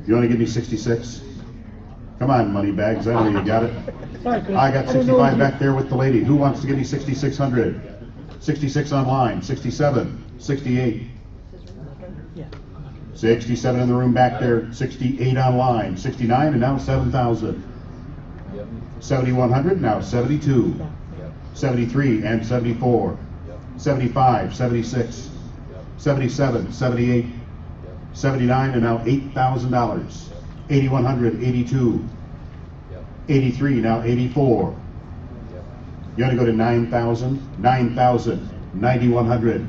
Speaker 1: You want to give me 66? Come on, money bags. I know you got it. I got 65 back there with the lady. Who wants to give me 6,600? 66 online. 67, 68. 67 in the room back there, 68 online, 69, and now 7,000.
Speaker 6: Yep.
Speaker 1: 7,100, now 72.
Speaker 6: Yep.
Speaker 1: 73 and 74.
Speaker 6: Yep.
Speaker 1: 75, 76.
Speaker 6: Yep.
Speaker 1: 77, 78.
Speaker 6: Yep.
Speaker 1: 79, and now $8,000. 8,100, 82.
Speaker 6: Yep.
Speaker 1: 83, now 84.
Speaker 6: Yep.
Speaker 1: You want to go to 9,000? 9,000, 9,100.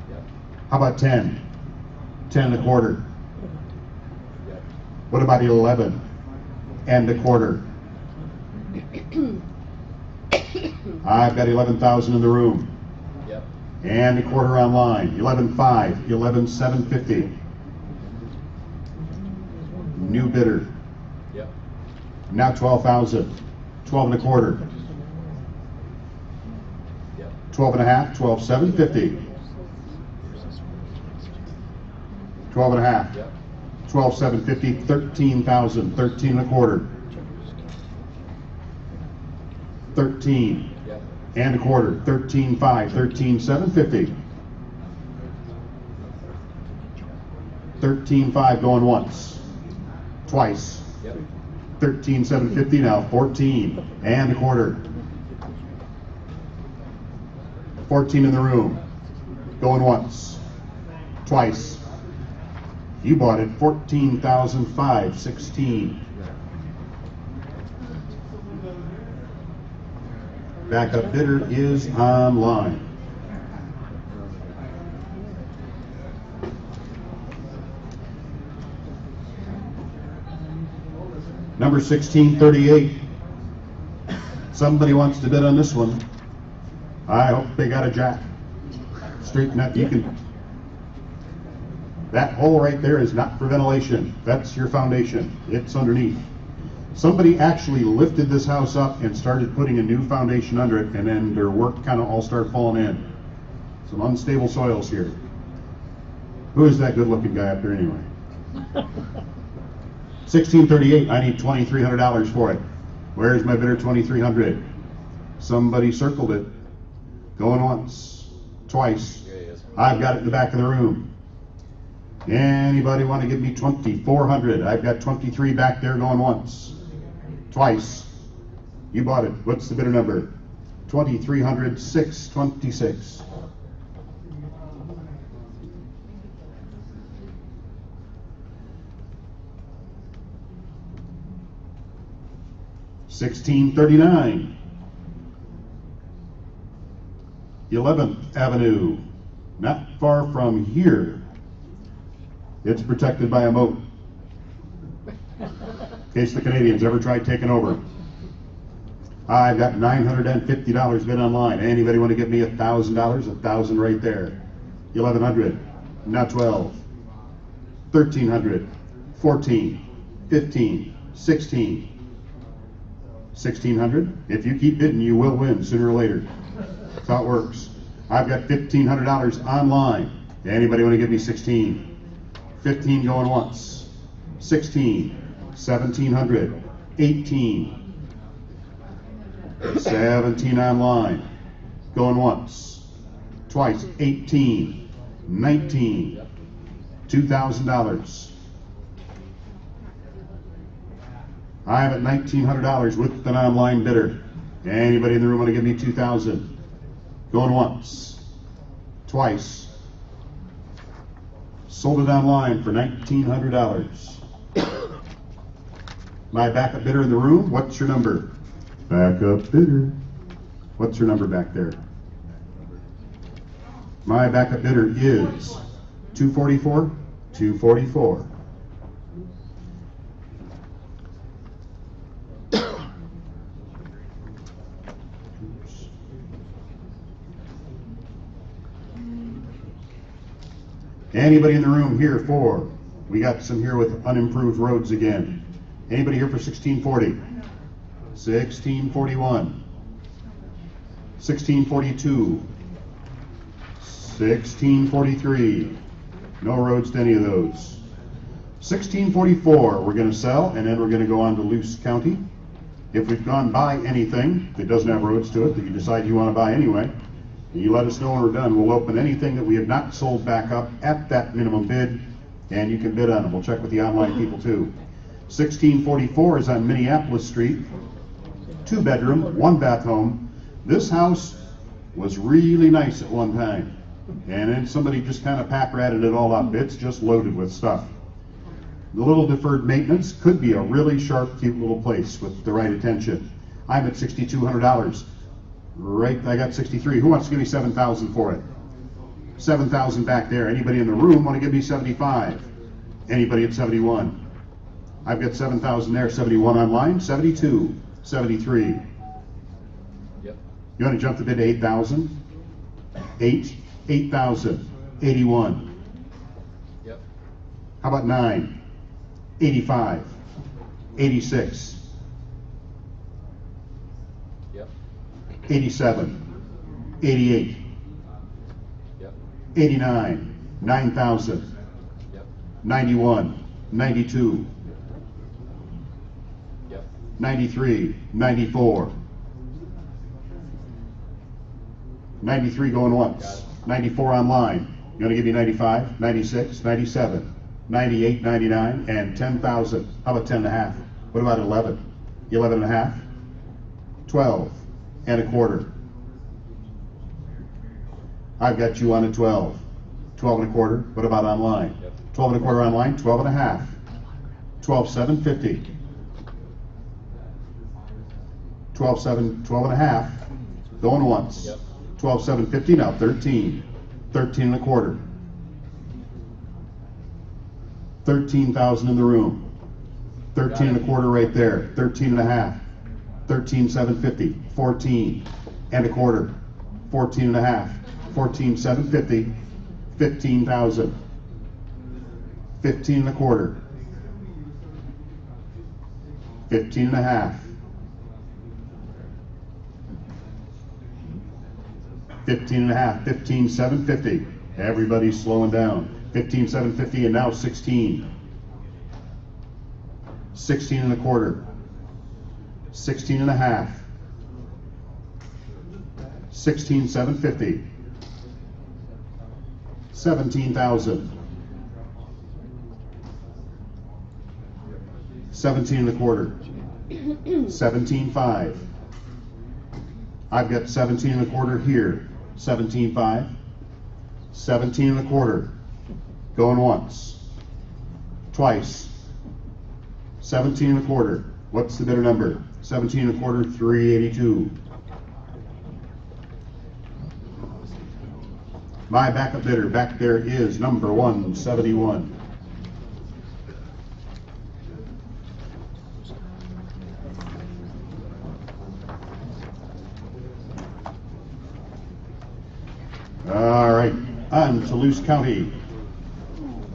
Speaker 6: Yep.
Speaker 1: How about 10? 10 and a quarter.
Speaker 6: Yep.
Speaker 1: What about 11 and a quarter? I've got 11,000 in the room.
Speaker 6: Yep.
Speaker 1: And a quarter online. 11.5, 11,750. New bidder.
Speaker 6: Yep.
Speaker 1: Now 12,000. 12 and a quarter.
Speaker 6: Yep.
Speaker 1: 12 and a half, 12,750. 12 and a half.
Speaker 6: Yep.
Speaker 1: 12,750, 13,000, 13 and a quarter. 13
Speaker 6: Yep.
Speaker 1: and a quarter, 13,500, 13,750. 13,500 going once, twice.
Speaker 6: Yep.
Speaker 1: 13,750 now, 14 and a quarter. 14 in the room, going once, twice. You bought it 14,500, 16. Backup bidder is online. Number 1638. Somebody wants to bid on this one. I hope they got a jack. Straighten that. You can. That hole right there is not for ventilation. That's your foundation. It's underneath. Somebody actually lifted this house up and started putting a new foundation under it, and then their work kind of all started falling in. Some unstable soils here. Who is that good-looking guy up there anyway? 1638. I need $2,300 for it. Where's my bidder? 2,300. Somebody circled it. Going once, twice.
Speaker 6: Here he is.
Speaker 1: I've got it in the back of the room. Anybody want to give me 2,400? I've got 23 back there going once, twice. You bought it. What's the bidder number? 2,300, 626. $1,639. 11th Avenue, not far from here. It's protected by a moat. In case the Canadians ever tried taking over. I've got $950 bid online. Anybody want to give me $1,000? $1,000 right there. 1,100. Now 12. 1,300. 14. 15. 16. 1,600. If you keep bidding, you will win sooner or later. That's how it works. I've got $1,500 online. Anybody want to give me 16? 15 going once, 16, 1,700, 18, 17 online, going once, twice, 18, 19, $2,000. I'm at $1,900 with an online bidder. Anybody in the room want to give me 2,000? Going once, twice. Sold it online for $1,900. My backup bidder in the room, what's your number? Backup bidder. What's your number back there? My backup bidder is 244, 244. Anybody in the room here for, we got some here with unimproved roads again. Anybody here for 1640? 1641. 1642. 1643. No roads to any of those. 1644 we're going to sell, and then we're going to go on to Luce County. If we've gone by anything that doesn't have roads to it that you decide you want to buy anyway, you let us know when we're done. We'll open anything that we have not sold back up at that minimum bid, and you can bid on them. We'll check with the online people too. 1644 is on Minneapolis Street. 2-bedroom, 1-bath home. This house was really nice at one time, and then somebody just kind of pack-ratted it all up. It's just loaded with stuff. The little deferred maintenance could be a really sharp, cute little place with the right attention. I'm at $6,200. Right, I got 63. Who wants to give me 7,000 for it? 7,000 back there. Anybody in the room want to give me 75? Anybody at 71? I've got 7,000 there. 71 online. 72. 73.
Speaker 6: Yep.
Speaker 1: You want to jump the bid to 8,000? 8,000. 81.
Speaker 6: Yep.
Speaker 1: How about 9? 85. 86.
Speaker 6: Yep.
Speaker 1: 87, 88,
Speaker 6: Yep.
Speaker 1: 89, 9,000,
Speaker 6: Yep.
Speaker 1: 91, 92,
Speaker 6: Yep.
Speaker 1: 93, 94. 93 going
Speaker 6: Got
Speaker 1: once.
Speaker 6: it.
Speaker 1: 94 online. You want to give you 95, 96, 97, 98, 99, and 10,000. How about 10 and a half? What about 11? 11 and a half? 12 and a quarter. I've got you on a 12. 12 and a quarter. What about online?
Speaker 6: Yep.
Speaker 1: 12 and a quarter online, 12 and a half. 12,750. 12,7, 12 and a half. Going once.
Speaker 6: Yep.
Speaker 1: 12,750, now 13. 13 and a quarter. 13,000 in the room. 13 and a quarter right there. 13 and a half. 13,750. 14 and a quarter. 14 and a half. 14,750. 15,000. 15 and a quarter. 15 and a half. 15 and a half, 15,750. Everybody's slowing down. 15,750 and now 16. 16 and a quarter. 16 and a half. 16,750. 17,000. 17 and a quarter. 17.5. I've got 17 and a quarter here. 17.5. 17 and a quarter. Going once. Twice. 17 and a quarter. What's the bidder number? 17 and a quarter, 382. My backup bidder back there is number 171. All right, on to Luce County.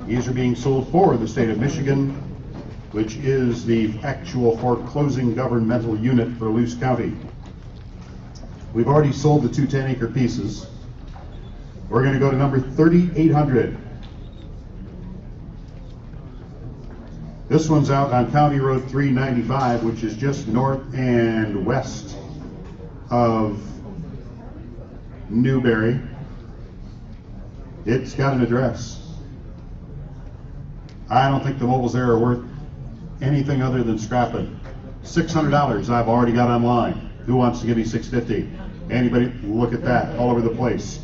Speaker 1: These are being sold for the state of Michigan, which is the actual foreclosing governmental unit for Luce County. We've already sold the two 10-acre pieces. We're going to go to number 3,800. This one's out on County Road 395, which is just north and west of Newberry. It's got an address. I don't think the mobiles there are worth anything other than scrapping. $600 I've already got online. Who wants to give me $650? Anybody? Look at that, all over the place.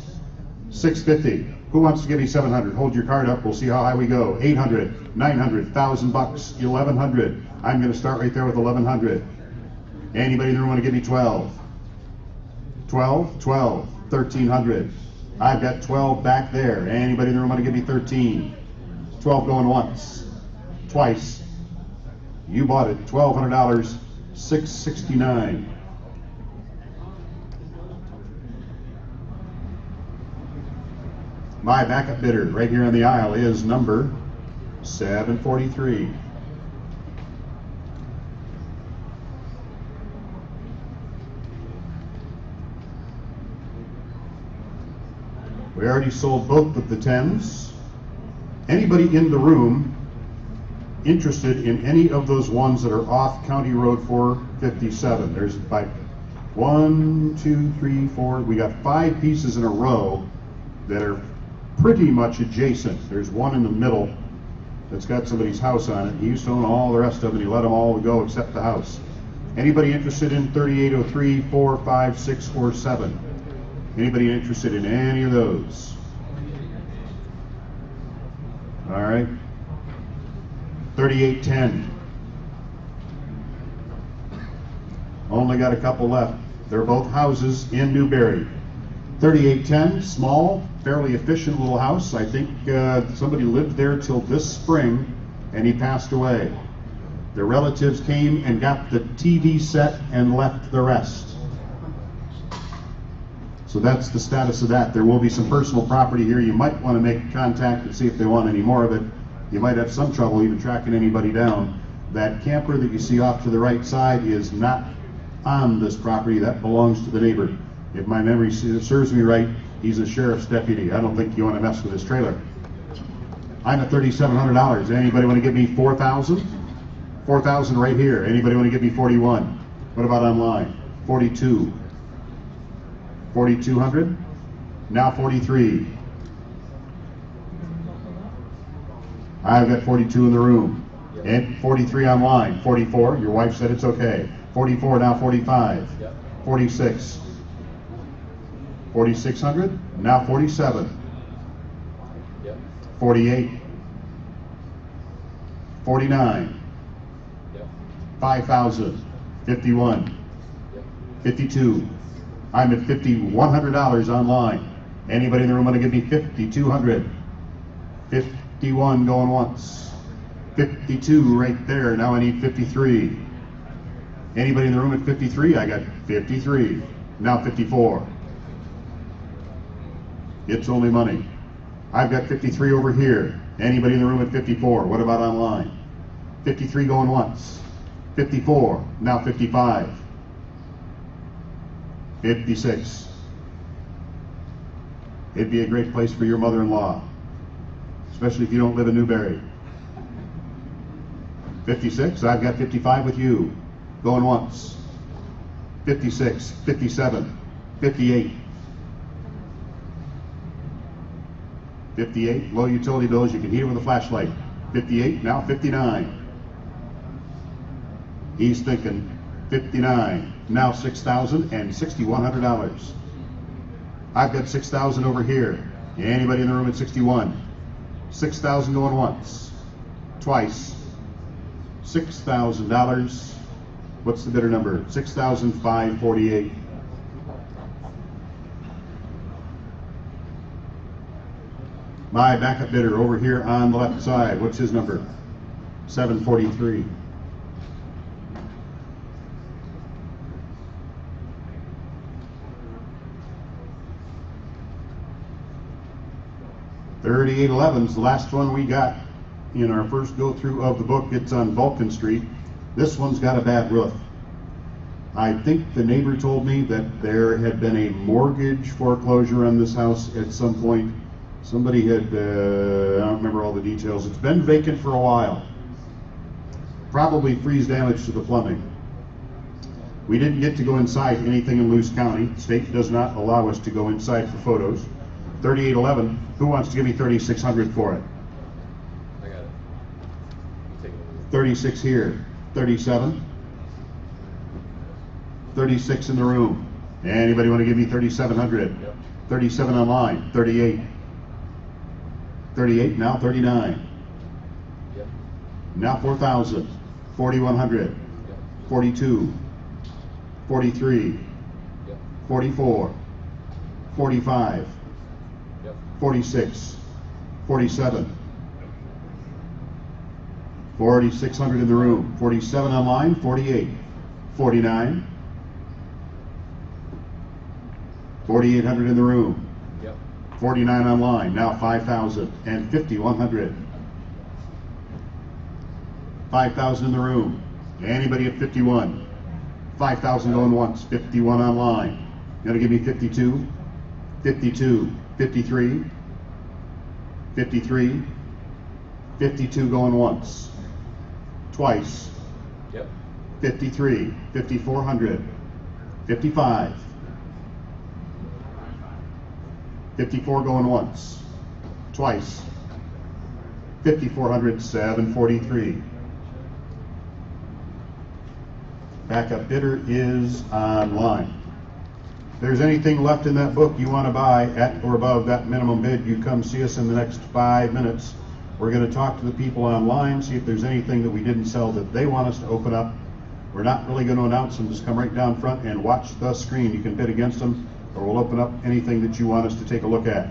Speaker 1: $650. Who wants to give me $700? Hold your card up, we'll see how high we go. $800, $900, $1,000, $1,100. I'm going to start right there with $1,100. Anybody in the room want to give me 12? 12, 12, $1,300. I've got 12 back there. Anybody in the room want to give me 13? 12 going once, twice. You bought it, $1,200, $669. My backup bidder right here on the aisle is number 743. We already sold both of the 10s. Anybody in the room interested in any of those ones that are off County Road 457? There's like 1, 2, 3, 4. We got 5 pieces in a row that are pretty much adjacent. There's one in the middle that's got somebody's house on it. He used to own all the rest of them, and he let them all go except the house. Anybody interested in 3803, 4, 5, 6, or 7? Anybody interested in any of those? All right. 3810. Only got a couple left. They're both houses in Newberry. 3810, small, fairly efficient little house. I think somebody lived there till this spring, and he passed away. The relatives came and got the TV set and left the rest. So that's the status of that. There will be some personal property here. You might want to make contact and see if they want any more of it. You might have some trouble even tracking anybody down. That camper that you see off to the right side is not on this property. That belongs to the neighbor. If my memory serves me right, he's a sheriff's deputy. I don't think you want to mess with his trailer. I'm at $3,700. Anybody want to give me 4,000? 4,000 right here. Anybody want to give me 41? What about online? 42. 4,200. Now 43. I've got 42 in the room. And 43 online. 44. Your wife said it's okay. 44. Now 45. 46. 4,600. Now 47. 48. 49. 5,000. 51. 52. I'm at $5,100 online. Anybody in the room want to give me 5,200? 51 going once. 52 right there. Now I need 53. Anybody in the room at 53? I got 53. Now 54. It's only money. I've got 53 over here. Anybody in the room at 54? What about online? 53 going once. 54. Now 55. 56. It'd be a great place for your mother-in-law, especially if you don't live in Newberry. 56. I've got 55 with you. Going once. 56. 57. 58. 58. Low utility bills. You can heat it with a flashlight. 58. Now 59. He's thinking 59. Now 6,000 and $6,100. I've got 6,000 over here. Anybody in the room at 61? 6,000 going once. Twice. $6,000. What's the bidder number? 6,548. My backup bidder over here on the left side. What's his number? 743. $38.11 is the last one we got in our first go through of the book. It's on Vulcan Street. This one's got a bad roof. I think the neighbor told me that there had been a mortgage foreclosure on this house at some point. Somebody had, I don't remember all the details. It's been vacant for a while. Probably freeze damage to the plumbing. We didn't get to go inside anything in Luce County. The state does not allow us to go inside for photos. 3811. Who wants to give me 3,600 for it?
Speaker 6: I got it. Take it.
Speaker 1: 36 here. 37. 36 in the room. Anybody want to give me 3,700?
Speaker 6: Yep.
Speaker 1: 37 online. 38. 38. Now 39.
Speaker 6: Yep.
Speaker 1: Now 4,000. 4,100.
Speaker 6: Yep.
Speaker 1: 42. 43.
Speaker 6: Yep.
Speaker 1: 44. 45.
Speaker 6: Yep.
Speaker 1: 46, 47, 4,600 in the room, 47 online, 48, 49, 4,800 in the room,
Speaker 6: Yep.
Speaker 1: 49 online, now 5,000 and 5,100. 5,000 in the room. Anybody at 51? 5,000 going once, 51 online. You gonna give me 52? 52, 53, 53, 52 going once, twice,
Speaker 6: Yep.
Speaker 1: 53, 5,400, 55, 54 going once, twice, 5,400, 743. Backup bidder is online. If there's anything left in that book you want to buy at or above that minimum bid, you come see us in the next 5 minutes. We're going to talk to the people online, see if there's anything that we didn't sell that they want us to open up. We're not really going to announce them. Just come right down front and watch the screen. You can bid against them, or we'll open up anything that you want us to take a look at.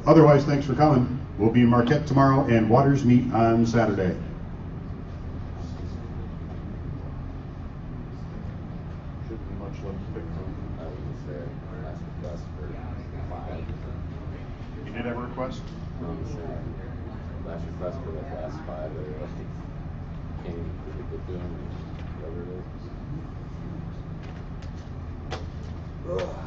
Speaker 1: Otherwise, thanks for coming. We'll be in Marquette tomorrow and Waters Meet on Saturday.
Speaker 4: Shouldn't be much left to pick from.
Speaker 6: I was gonna say, last request for 5.
Speaker 1: You did have a request?
Speaker 6: Last request for like last 5. I can't even predict it doing whatever it is.
Speaker 1: Ugh.